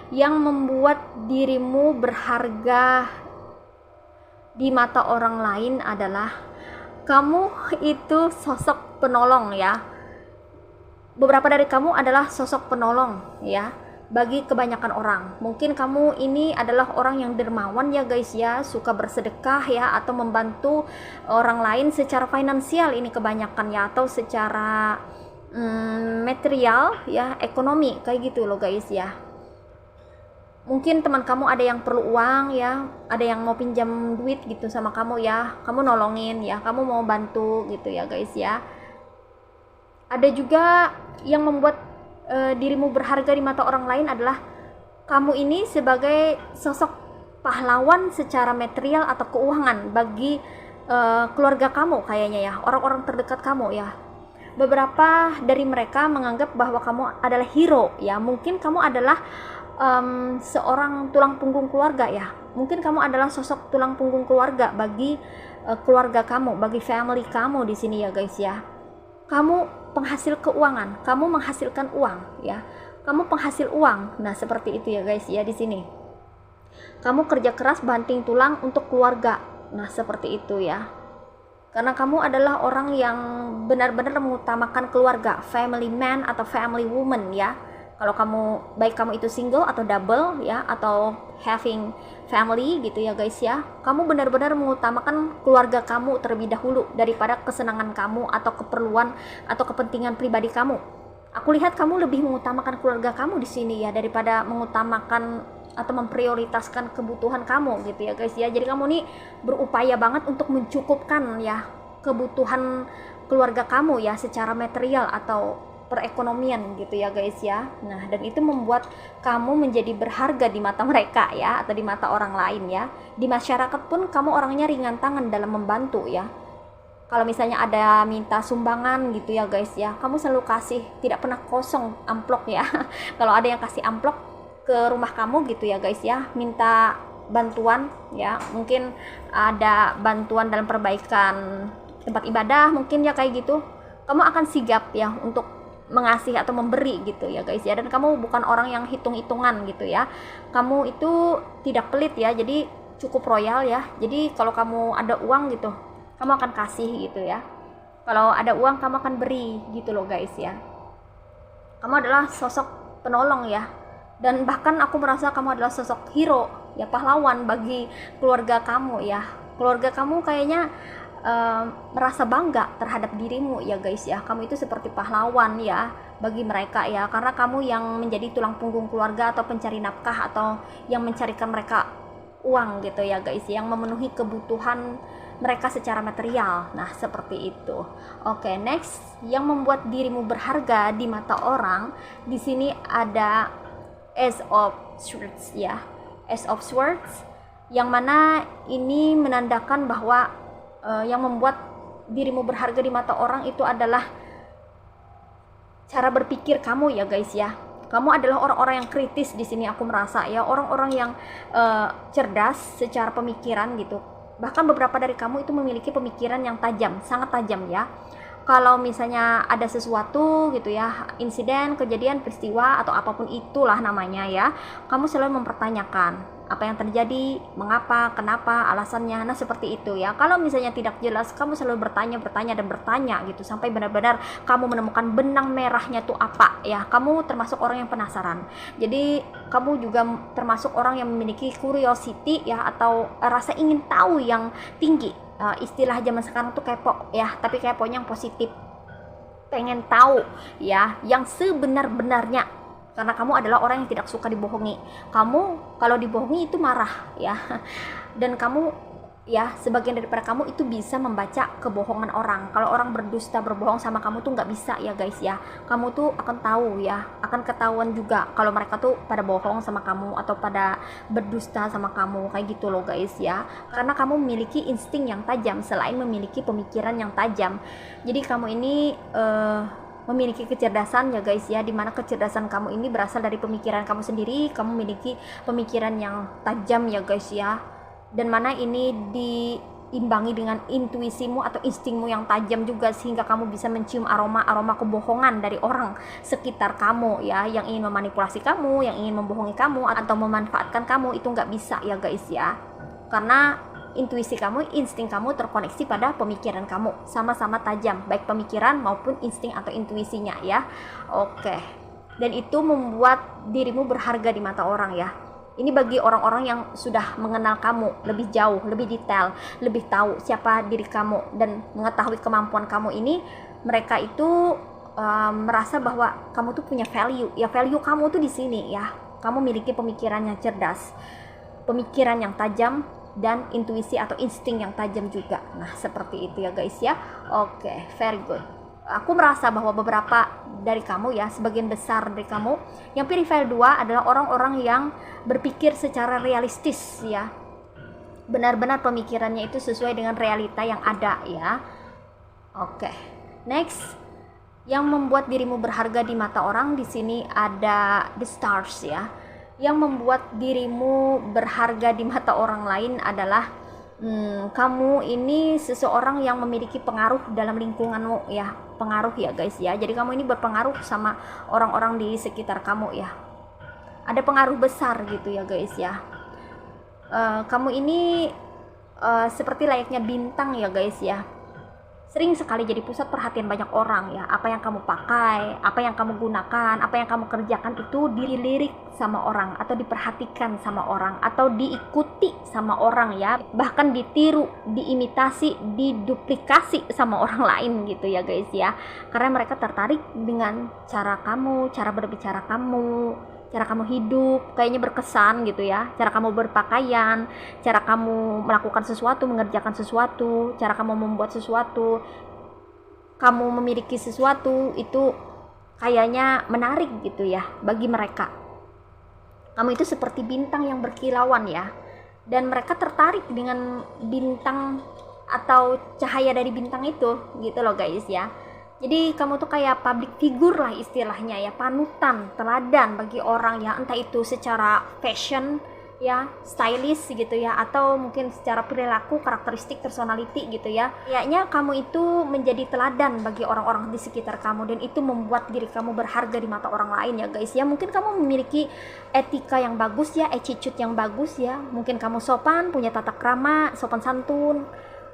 yang membuat dirimu berharga di mata orang lain adalah kamu itu sosok penolong ya. Beberapa dari kamu adalah sosok penolong ya bagi kebanyakan orang. Mungkin kamu ini adalah orang yang dermawan ya guys ya, suka bersedekah ya, atau membantu orang lain secara finansial ini kebanyakan ya, atau secara material ya, ekonomi kayak gitu loh guys ya. Mungkin teman kamu ada yang perlu uang ya, ada yang mau pinjam duit gitu sama kamu ya, kamu nolongin ya, kamu mau bantu gitu ya guys ya. Ada juga yang membuat dirimu berharga di mata orang lain adalah kamu ini sebagai sosok pahlawan secara material atau keuangan bagi keluarga kamu kayaknya ya, orang-orang terdekat kamu ya. Beberapa dari mereka menganggap bahwa kamu adalah hero ya. Mungkin kamu adalah seorang tulang punggung keluarga ya. Mungkin kamu adalah sosok tulang punggung keluarga bagi keluarga kamu, bagi family kamu di sini ya guys ya. Kamu penghasil keuangan, kamu menghasilkan uang ya. Kamu penghasil uang. Nah, seperti itu ya guys ya di sini. Kamu kerja keras banting tulang untuk keluarga. Nah, seperti itu ya. Karena kamu adalah orang yang benar-benar mengutamakan keluarga, family man atau family woman ya. Kalau kamu, baik kamu itu single atau double ya, atau having family gitu ya guys ya, kamu benar-benar mengutamakan keluarga kamu terlebih dahulu daripada kesenangan kamu atau keperluan atau kepentingan pribadi kamu. Aku lihat kamu lebih mengutamakan keluarga kamu di sini ya, daripada mengutamakan atau memprioritaskan kebutuhan kamu gitu ya guys ya. Jadi kamu nih berupaya banget untuk mencukupkan ya kebutuhan keluarga kamu ya, secara material atau perekonomian gitu ya guys ya. Nah, dan itu membuat kamu menjadi berharga di mata mereka ya, atau di mata orang lain ya. Di masyarakat pun kamu orangnya ringan tangan dalam membantu ya. Kalau misalnya ada minta sumbangan gitu ya guys ya, kamu selalu kasih, tidak pernah kosong amplop ya. Kalau ada yang kasih amplop ke rumah kamu gitu ya guys ya, minta bantuan ya, mungkin ada bantuan dalam perbaikan tempat ibadah mungkin ya kayak gitu, kamu akan sigap ya untuk mengasih atau memberi gitu ya guys ya. Dan kamu bukan orang yang hitung-hitungan gitu ya, kamu itu tidak pelit ya, jadi cukup royal ya. Jadi kalau kamu ada uang gitu, kamu akan kasih gitu ya. Kalau ada uang kamu akan beri gitu loh guys ya. Kamu adalah sosok penolong ya, dan bahkan aku merasa kamu adalah sosok hero ya, pahlawan bagi keluarga kamu ya. Keluarga kamu kayaknya merasa bangga terhadap dirimu ya guys ya. Kamu itu seperti pahlawan ya bagi mereka ya, karena kamu yang menjadi tulang punggung keluarga atau pencari nafkah, atau yang mencarikan mereka uang gitu ya guys, yang memenuhi kebutuhan mereka secara material. Nah, seperti itu. Oke, next, yang membuat dirimu berharga di mata orang, di sini ada Ace of Swords ya. Ace of Swords, yang mana ini menandakan bahwa yang membuat dirimu berharga di mata orang itu adalah cara berpikir kamu ya guys ya. Kamu adalah orang-orang yang kritis di sini, aku merasa ya, orang-orang yang cerdas secara pemikiran gitu. Bahkan beberapa dari kamu itu memiliki pemikiran yang tajam, sangat tajam ya. Kalau misalnya ada sesuatu gitu ya, insiden, kejadian, peristiwa, atau apapun itulah namanya ya, kamu selalu mempertanyakan apa yang terjadi, mengapa, kenapa, alasannya. Nah, seperti itu ya. Kalau misalnya tidak jelas, kamu selalu bertanya gitu, sampai benar-benar kamu menemukan benang merahnya tuh apa ya. Kamu termasuk orang yang penasaran. Jadi kamu juga termasuk orang yang memiliki curiosity ya, atau rasa ingin tahu yang tinggi. Istilah zaman sekarang tuh kepo ya, tapi keponya yang positif, pengen tahu ya yang sebenar-benarnya, karena kamu adalah orang yang tidak suka dibohongi. Kamu kalau dibohongi itu marah ya, dan kamu ya, sebagian daripada kamu itu bisa membaca kebohongan orang. Kalau orang berdusta, berbohong sama kamu tuh nggak bisa ya guys ya. Kamu tuh akan tahu ya, akan ketahuan juga kalau mereka tuh pada bohong sama kamu atau pada berdusta sama kamu, kayak gitu loh guys ya. Karena kamu memiliki insting yang tajam selain memiliki pemikiran yang tajam. Jadi kamu ini memiliki kecerdasan ya guys ya, dimana kecerdasan kamu ini berasal dari pemikiran kamu sendiri. Kamu memiliki pemikiran yang tajam ya guys ya, dan mana ini diimbangi dengan intuisimu atau instingmu yang tajam juga, sehingga kamu bisa mencium aroma kebohongan dari orang sekitar kamu ya, yang ingin memanipulasi kamu, yang ingin membohongi kamu atau memanfaatkan kamu. Itu nggak bisa ya guys ya, karena intuisi kamu, insting kamu terkoneksi pada pemikiran kamu, sama-sama tajam, baik pemikiran maupun insting atau intuisinya ya. Oke, dan itu membuat dirimu berharga di mata orang ya. Ini bagi orang-orang yang sudah mengenal kamu lebih jauh, lebih detail, lebih tahu siapa diri kamu dan mengetahui kemampuan kamu ini. Mereka itu merasa bahwa kamu tuh punya value ya. Value kamu tuh di sini ya, kamu memiliki pemikiran yang cerdas, pemikiran yang tajam, dan intuisi atau insting yang tajam juga. Nah, seperti itu ya guys ya. Oke, very good. Aku merasa bahwa beberapa dari kamu ya, sebagian besar dari kamu yang pilih file 2 adalah orang-orang yang berpikir secara realistis ya. Benar-benar pemikirannya itu sesuai dengan realita yang ada ya. Oke. Next, yang membuat dirimu berharga di mata orang, di sini ada the stars ya. Yang membuat dirimu berharga di mata orang lain adalah kamu ini seseorang yang memiliki pengaruh dalam lingkunganmu ya. Pengaruh ya guys ya, jadi kamu ini berpengaruh sama orang-orang di sekitar kamu ya. Ada pengaruh besar gitu ya guys ya. Kamu ini seperti layaknya bintang ya guys ya, sering sekali jadi pusat perhatian banyak orang ya. Apa yang kamu pakai, apa yang kamu gunakan, apa yang kamu kerjakan itu dilirik sama orang, atau diperhatikan sama orang, atau diikuti sama orang ya. Bahkan ditiru, diimitasi, diduplikasi sama orang lain gitu ya guys ya. Karena mereka tertarik dengan cara kamu, cara berbicara kamu, cara kamu hidup, kayaknya berkesan gitu ya. Cara kamu berpakaian, cara kamu melakukan sesuatu, mengerjakan sesuatu, cara kamu membuat sesuatu, kamu memiliki sesuatu, itu kayaknya menarik gitu ya bagi mereka. Kamu itu seperti bintang yang berkilauan ya, dan mereka tertarik dengan bintang atau cahaya dari bintang itu gitu loh guys ya. Jadi kamu tuh kayak public figure lah istilahnya ya, panutan, teladan bagi orang ya, entah itu secara fashion ya, stylish gitu ya, atau mungkin secara perilaku, karakteristik, personality gitu ya. Kayaknya kamu itu menjadi teladan bagi orang-orang di sekitar kamu, dan itu membuat diri kamu berharga di mata orang lain ya guys ya. Mungkin kamu memiliki etika yang bagus ya, attitude yang bagus ya, mungkin kamu sopan, punya tata krama, sopan santun,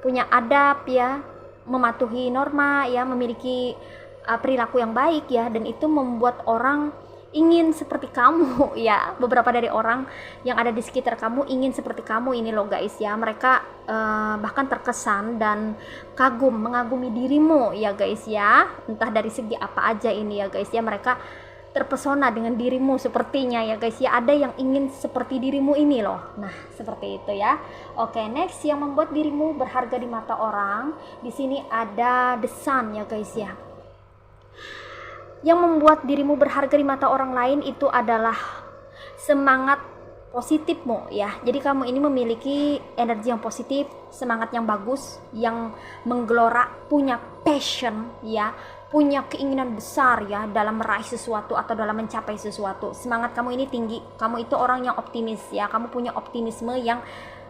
punya adab ya, mematuhi norma ya, memiliki perilaku yang baik ya, dan itu membuat orang ingin seperti kamu ya. Beberapa dari orang yang ada di sekitar kamu ingin seperti kamu ini loh guys ya. Mereka bahkan terkesan dan mengagumi dirimu ya guys ya, entah dari segi apa aja ini ya guys ya. Mereka terpesona dengan dirimu sepertinya ya guys ya. Ada yang ingin seperti dirimu ini loh. Nah, seperti itu ya. Oke, next yang membuat dirimu berharga di mata orang. Di sini ada the sun ya guys ya. Yang membuat dirimu berharga di mata orang lain itu adalah semangat positifmu ya. Jadi kamu ini memiliki energi yang positif, semangat yang bagus, yang menggelora, punya passion ya, punya keinginan besar ya dalam meraih sesuatu atau dalam mencapai sesuatu. Semangat kamu ini tinggi. Kamu itu orang yang optimis ya. Kamu punya optimisme yang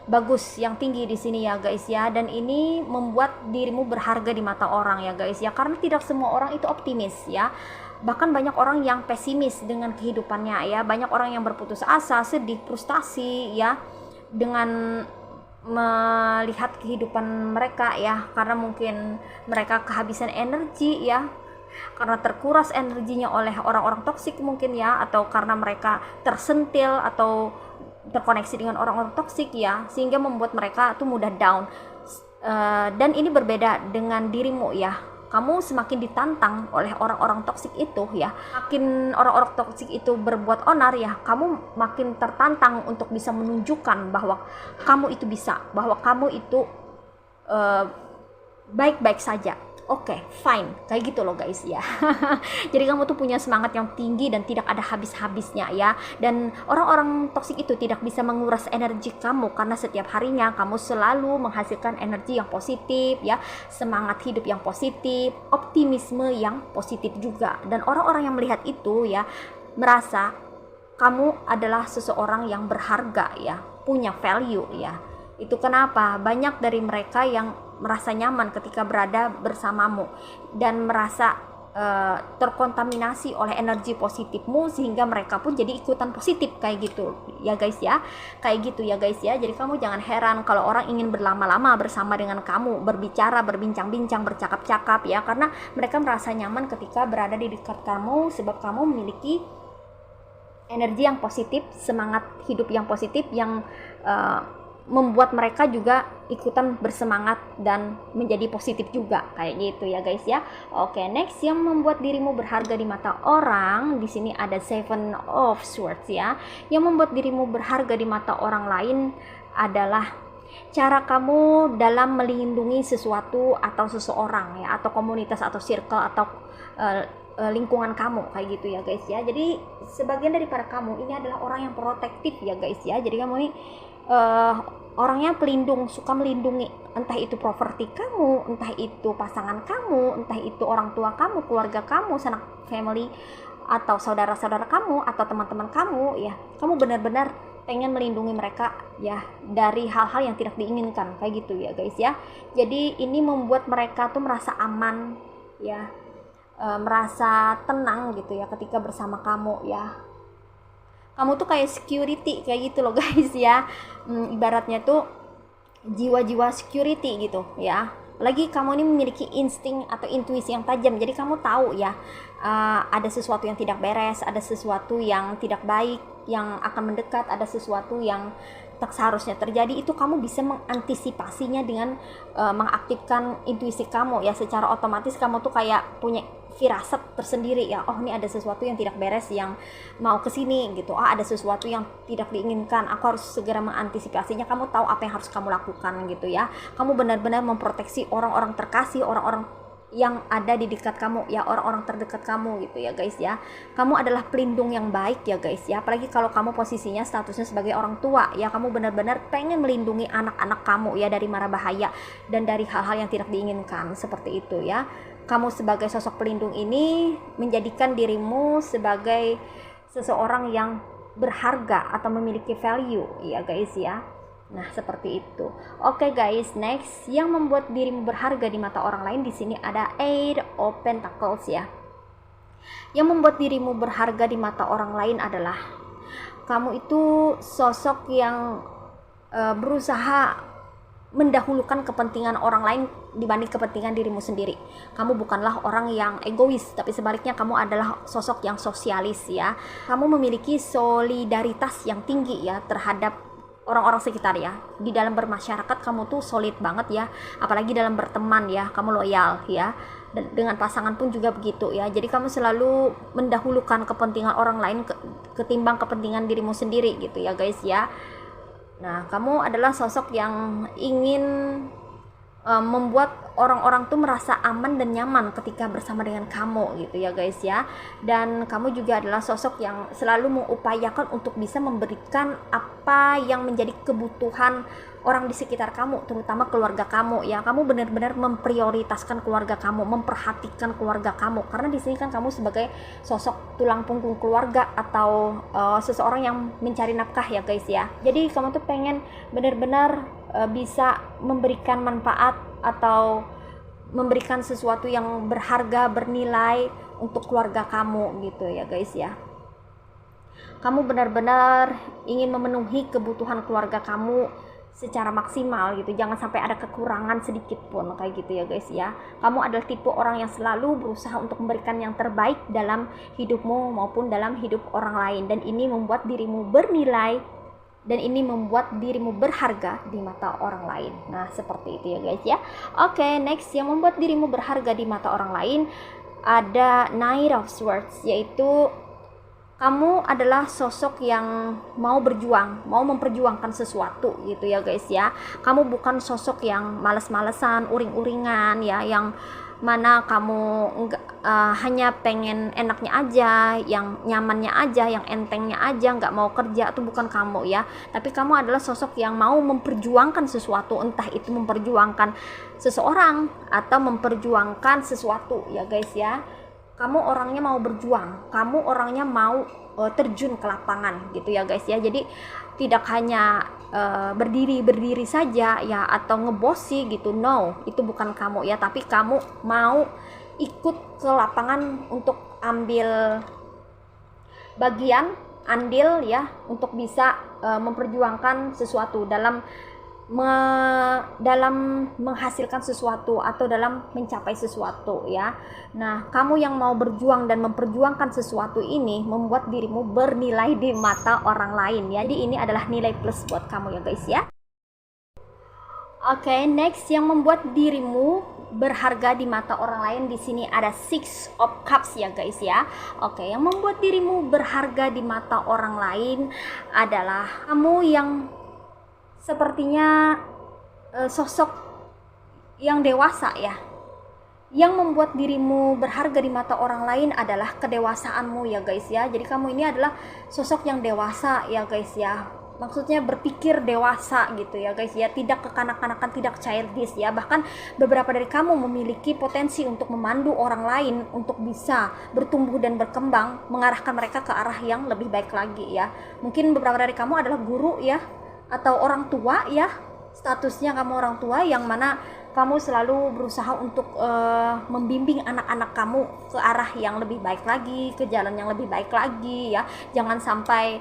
bagus, yang tinggi di sini ya guys ya. Dan ini membuat dirimu berharga di mata orang ya guys ya. Karena tidak semua orang itu optimis ya. Bahkan banyak orang yang pesimis dengan kehidupannya ya. Banyak orang yang berputus asa, sedih, frustasi ya, dengan melihat kehidupan mereka ya, karena mungkin mereka kehabisan energi ya, karena terkuras energinya oleh orang-orang toksik mungkin ya, atau karena mereka tersentil atau terkoneksi dengan orang-orang toksik ya, sehingga membuat mereka tuh mudah down. Dan ini berbeda dengan dirimu ya. Kamu semakin ditantang oleh orang-orang toksik itu ya, makin orang-orang toksik itu berbuat onar ya, kamu makin tertantang untuk bisa menunjukkan bahwa kamu itu bisa, bahwa kamu itu baik-baik saja. Oke, fine, kayak gitu loh guys ya. Jadi kamu tuh punya semangat yang tinggi dan tidak ada habis-habisnya ya. Dan orang-orang toksik itu tidak bisa menguras energi kamu, karena setiap harinya kamu selalu menghasilkan energi yang positif ya, semangat hidup yang positif, optimisme yang positif juga. Dan orang-orang yang melihat itu ya, merasa kamu adalah seseorang yang berharga ya, punya value ya. Itu kenapa banyak dari mereka yang merasa nyaman ketika berada bersamamu dan merasa terkontaminasi oleh energi positifmu, sehingga mereka pun jadi ikutan positif kayak gitu ya guys ya. Kayak gitu ya guys ya. Jadi kamu jangan heran kalau orang ingin berlama-lama bersama dengan kamu, berbicara, berbincang-bincang, bercakap-cakap ya, karena mereka merasa nyaman ketika berada di dekat kamu, sebab kamu memiliki energi yang positif, semangat hidup yang positif, yang membuat mereka juga ikutan bersemangat dan menjadi positif juga kayak gitu ya guys ya. Oke, next yang membuat dirimu berharga di mata orang, di sini ada Seven of Swords ya. Yang membuat dirimu berharga di mata orang lain adalah cara kamu dalam melindungi sesuatu atau seseorang ya, atau komunitas atau circle atau lingkungan kamu kayak gitu ya guys ya. Jadi sebagian daripada kamu ini adalah orang yang protektif ya guys ya. Jadi kamu ini orangnya pelindung, suka melindungi, entah itu properti kamu, entah itu pasangan kamu, entah itu orang tua kamu, keluarga kamu, sanak family, atau saudara-saudara kamu, atau teman-teman kamu ya. Kamu benar-benar pengen melindungi mereka ya dari hal-hal yang tidak diinginkan kayak gitu ya guys ya. Jadi ini membuat mereka tuh merasa aman ya, merasa tenang gitu ya ketika bersama kamu ya. Kamu tuh kayak security kayak gitu loh guys ya. Ibaratnya tuh jiwa-jiwa security gitu ya. Lagi kamu ini memiliki insting atau intuisi yang tajam. Jadi kamu tahu ya, ada sesuatu yang tidak beres, ada sesuatu yang tidak baik yang akan mendekat, ada sesuatu yang tak seharusnya terjadi. Itu kamu bisa mengantisipasinya dengan mengaktifkan intuisi kamu ya. Secara otomatis kamu tuh kayak punya firasat tersendiri ya. Oh, ini ada sesuatu yang tidak beres yang mau kesini gitu. Ada sesuatu yang tidak diinginkan, aku harus segera mengantisipasinya. Kamu tahu apa yang harus kamu lakukan gitu ya. Kamu benar-benar memproteksi orang-orang terkasih, orang-orang yang ada di dekat kamu ya, orang-orang terdekat kamu gitu ya guys ya. Kamu adalah pelindung yang baik ya guys ya, apalagi kalau kamu posisinya statusnya sebagai orang tua ya, kamu benar-benar pengen melindungi anak-anak kamu ya dari mara bahaya dan dari hal-hal yang tidak diinginkan seperti itu ya. Kamu sebagai sosok pelindung ini menjadikan dirimu sebagai seseorang yang berharga atau memiliki value ya guys ya. Nah, seperti itu. Oke guys, next yang membuat dirimu berharga di mata orang lain di sini ada Eight of Pentacles ya. Yang membuat dirimu berharga di mata orang lain adalah kamu itu sosok yang berusaha mendahulukan kepentingan orang lain dibanding kepentingan dirimu sendiri. Kamu bukanlah orang yang egois, tapi sebaliknya kamu adalah sosok yang sosialis ya. Kamu memiliki solidaritas yang tinggi ya terhadap orang-orang sekitar ya. Di dalam bermasyarakat kamu tuh solid banget ya, apalagi dalam berteman ya, kamu loyal ya. Dan dengan pasangan pun juga begitu ya. Jadi kamu selalu mendahulukan kepentingan orang lain ketimbang kepentingan dirimu sendiri gitu ya guys ya. Nah, kamu adalah sosok yang ingin membuat orang-orang tuh merasa aman dan nyaman ketika bersama dengan kamu gitu ya guys ya. Dan kamu juga adalah sosok yang selalu mengupayakan untuk bisa memberikan apa yang menjadi kebutuhan orang di sekitar kamu, terutama keluarga kamu ya. Kamu benar-benar memprioritaskan keluarga kamu, memperhatikan keluarga kamu, karena di sini kan kamu sebagai sosok tulang punggung keluarga atau seseorang yang mencari nafkah ya guys ya. Jadi kamu tuh pengen benar-benar bisa memberikan manfaat atau memberikan sesuatu yang berharga, bernilai untuk keluarga kamu gitu ya guys ya. Kamu benar-benar ingin memenuhi kebutuhan keluarga kamu secara maksimal gitu, jangan sampai ada kekurangan sedikit pun kayak gitu ya guys ya. Kamu adalah tipe orang yang selalu berusaha untuk memberikan yang terbaik dalam hidupmu maupun dalam hidup orang lain, dan ini membuat dirimu bernilai dan ini membuat dirimu berharga di mata orang lain. Nah, seperti itu ya guys ya. Oke, next yang membuat dirimu berharga di mata orang lain ada Knight of Swords, yaitu kamu adalah sosok yang mau berjuang, mau memperjuangkan sesuatu gitu ya guys ya. Kamu bukan sosok yang males-malesan, uring-uringan ya, yang mana kamu hanya pengen enaknya aja, yang nyamannya aja, yang entengnya aja, nggak mau kerja, itu bukan kamu ya. Tapi kamu adalah sosok yang mau memperjuangkan sesuatu, entah itu memperjuangkan seseorang atau memperjuangkan sesuatu ya guys ya. Kamu orangnya mau berjuang, kamu orangnya mau terjun ke lapangan gitu ya guys ya. Jadi tidak hanya berdiri saja ya atau ngebosi gitu, no, itu bukan kamu ya. Tapi kamu mau ikut ke lapangan untuk ambil bagian, andil ya, untuk bisa memperjuangkan sesuatu dalam menghasilkan sesuatu atau dalam mencapai sesuatu ya. Nah, kamu yang mau berjuang dan memperjuangkan sesuatu ini membuat dirimu bernilai di mata orang lain ya. Jadi ini adalah nilai plus buat kamu ya guys ya. Oke, next yang membuat dirimu berharga di mata orang lain di sini ada Six of Cups ya guys ya. Oke, yang membuat dirimu berharga di mata orang lain adalah kamu yang sepertinya sosok yang dewasa ya. Yang membuat dirimu berharga di mata orang lain adalah kedewasaanmu ya guys ya. Jadi kamu ini adalah sosok yang dewasa ya guys ya. Maksudnya berpikir dewasa gitu ya guys ya, tidak kekanak-kanakan, tidak childish ya. Bahkan beberapa dari kamu memiliki potensi untuk memandu orang lain untuk bisa bertumbuh dan berkembang, mengarahkan mereka ke arah yang lebih baik lagi ya. Mungkin beberapa dari kamu adalah guru ya, atau orang tua ya, statusnya kamu orang tua yang mana kamu selalu berusaha untuk membimbing anak-anak kamu ke arah yang lebih baik lagi, ke jalan yang lebih baik lagi ya. Jangan sampai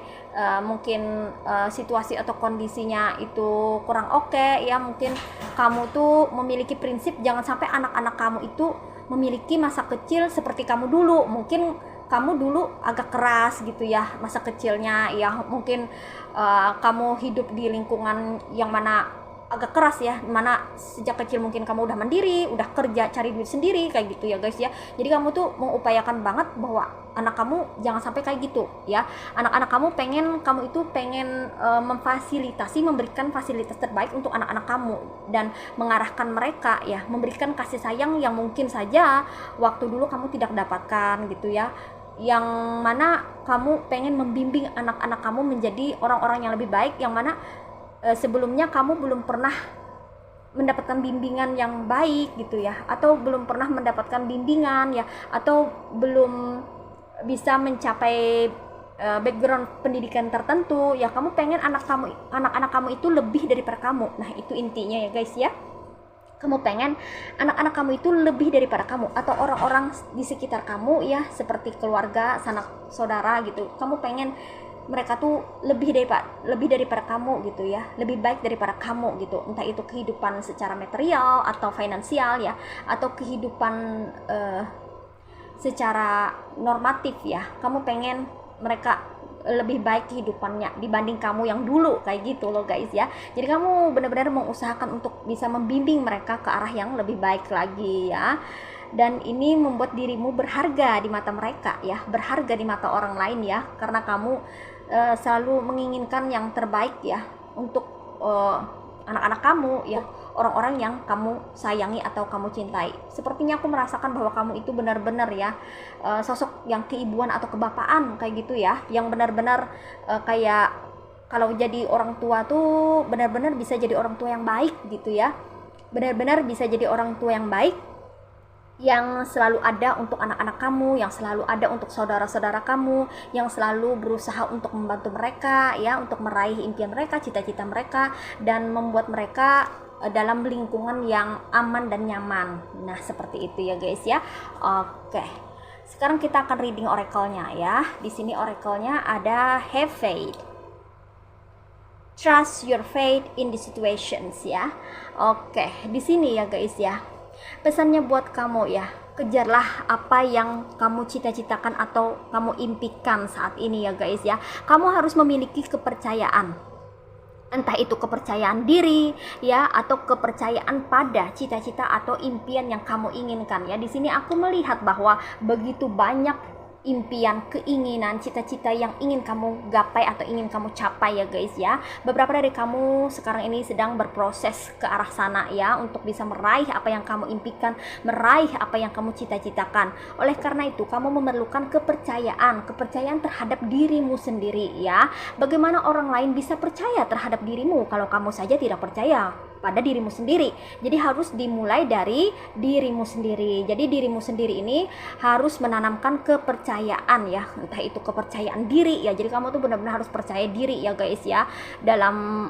mungkin situasi atau kondisinya itu kurang oke ya. Mungkin kamu tuh memiliki prinsip jangan sampai anak-anak kamu itu memiliki masa kecil seperti kamu dulu. Mungkin kamu dulu agak keras gitu ya masa kecilnya ya, mungkin kamu hidup di lingkungan yang mana agak keras ya, mana sejak kecil mungkin kamu udah mandiri, udah kerja cari duit sendiri kayak gitu ya guys ya. Jadi kamu tuh mengupayakan banget bahwa anak kamu jangan sampai kayak gitu ya. Anak-anak kamu pengen memfasilitasi, memberikan fasilitas terbaik untuk anak-anak kamu dan mengarahkan mereka ya, memberikan kasih sayang yang mungkin saja waktu dulu kamu tidak dapatkan gitu ya, yang mana kamu pengen membimbing anak-anak kamu menjadi orang-orang yang lebih baik, yang mana sebelumnya kamu belum pernah mendapatkan bimbingan yang baik gitu ya, atau belum pernah mendapatkan bimbingan ya, atau belum bisa mencapai background pendidikan tertentu ya. Kamu pengen anak-anak kamu itu lebih daripada kamu. Nah itu intinya ya guys ya, kamu pengen anak-anak kamu itu lebih daripada kamu, atau orang-orang di sekitar kamu ya, seperti keluarga, sanak saudara gitu. Kamu pengen mereka tuh lebih daripada kamu gitu ya, lebih baik daripada kamu gitu, entah itu kehidupan secara material atau finansial ya, atau kehidupan secara normatif ya. Kamu pengen mereka lebih baik kehidupannya dibanding kamu yang dulu kayak gitu loh guys ya. Jadi kamu benar-benar mengusahakan untuk bisa membimbing mereka ke arah yang lebih baik lagi ya. Dan ini membuat dirimu berharga di mata mereka ya, berharga di mata orang lain ya, karena kamu selalu menginginkan yang terbaik ya untuk anak-anak kamu ya, orang-orang yang kamu sayangi atau kamu cintai. Sepertinya aku merasakan bahwa kamu itu benar-benar ya sosok yang keibuan atau kebapaan kayak gitu ya, yang benar-benar kayak kalau jadi orang tua tuh benar-benar bisa jadi orang tua yang baik gitu ya, benar-benar bisa jadi orang tua yang baik, yang selalu ada untuk anak-anak kamu, yang selalu ada untuk saudara-saudara kamu, yang selalu berusaha untuk membantu mereka ya, untuk meraih impian mereka, cita-cita mereka, dan membuat mereka dalam lingkungan yang aman dan nyaman. Nah seperti itu ya guys ya. Oke, sekarang kita akan reading oracle-nya ya. Di sini oracle-nya ada have faith, trust your faith in the situations ya. Oke, di sini ya guys ya, pesannya buat kamu ya, kejarlah apa yang kamu cita-citakan atau kamu impikan saat ini ya guys ya. Kamu harus memiliki kepercayaan, entah itu kepercayaan diri ya, atau kepercayaan pada cita-cita atau impian yang kamu inginkan ya. Di sini aku melihat bahwa begitu banyak impian, keinginan, cita-cita yang ingin kamu gapai atau ingin kamu capai ya guys ya. Beberapa dari kamu sekarang ini sedang berproses ke arah sana ya, untuk bisa meraih apa yang kamu impikan, meraih apa yang kamu cita-citakan. Oleh karena itu kamu memerlukan kepercayaan terhadap dirimu sendiri ya. Bagaimana orang lain bisa percaya terhadap dirimu kalau kamu saja tidak percaya pada dirimu sendiri? Jadi harus dimulai dari dirimu sendiri. Jadi dirimu sendiri ini harus menanamkan kepercayaan ya, entah itu kepercayaan diri ya. Jadi kamu tuh benar-benar harus percaya diri ya guys ya, dalam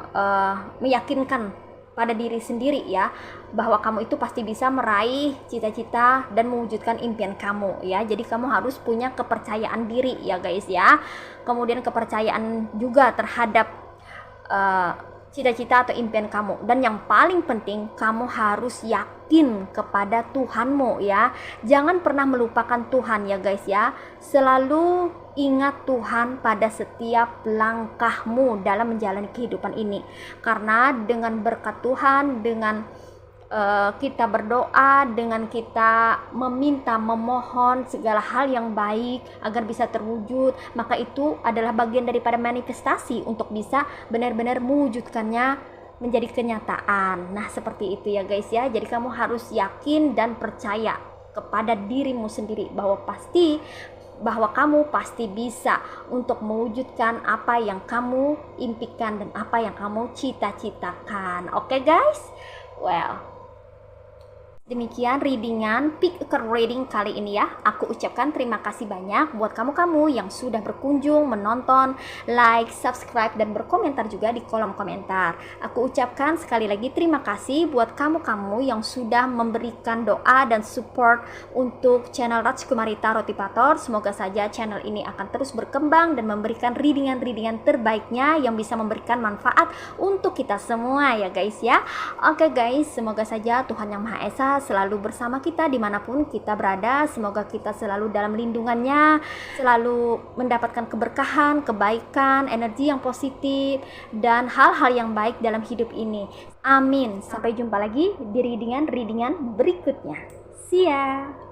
meyakinkan pada diri sendiri ya, bahwa kamu itu pasti bisa meraih cita-cita dan mewujudkan impian kamu ya. Jadi kamu harus punya kepercayaan diri ya guys ya. Kemudian kepercayaan juga terhadap cita-cita atau impian kamu, dan yang paling penting kamu harus yakin kepada Tuhanmu ya. Jangan pernah melupakan Tuhan ya guys ya. Selalu ingat Tuhan pada setiap langkahmu dalam menjalani kehidupan ini, karena dengan berkat Tuhan, dengan kita berdoa, dengan kita meminta, memohon segala hal yang baik agar bisa terwujud, maka itu adalah bagian daripada manifestasi untuk bisa benar-benar mewujudkannya menjadi kenyataan. Nah seperti itu ya guys ya. Jadi kamu harus yakin dan percaya kepada dirimu sendiri bahwa kamu pasti bisa untuk mewujudkan apa yang kamu impikan dan apa yang kamu cita-citakan. Oke guys? Well, demikian readingan pick a card reading kali ini ya. Aku ucapkan terima kasih banyak buat kamu-kamu yang sudah berkunjung, menonton, like, subscribe, dan berkomentar juga di kolom komentar. Aku ucapkan sekali lagi terima kasih buat kamu-kamu yang sudah memberikan doa dan support untuk channel Rajkumari Tarot Tipator. Semoga saja channel ini akan terus berkembang dan memberikan readingan-readingan terbaiknya yang bisa memberikan manfaat untuk kita semua ya guys ya. Oke guys, semoga saja Tuhan Yang Maha Esa setia selalu bersama kita dimanapun kita berada. Semoga kita selalu dalam lindungannya, selalu mendapatkan keberkahan, kebaikan, energi yang positif, dan hal-hal yang baik dalam hidup ini. Amin. Sampai jumpa lagi di readingan berikutnya. See ya.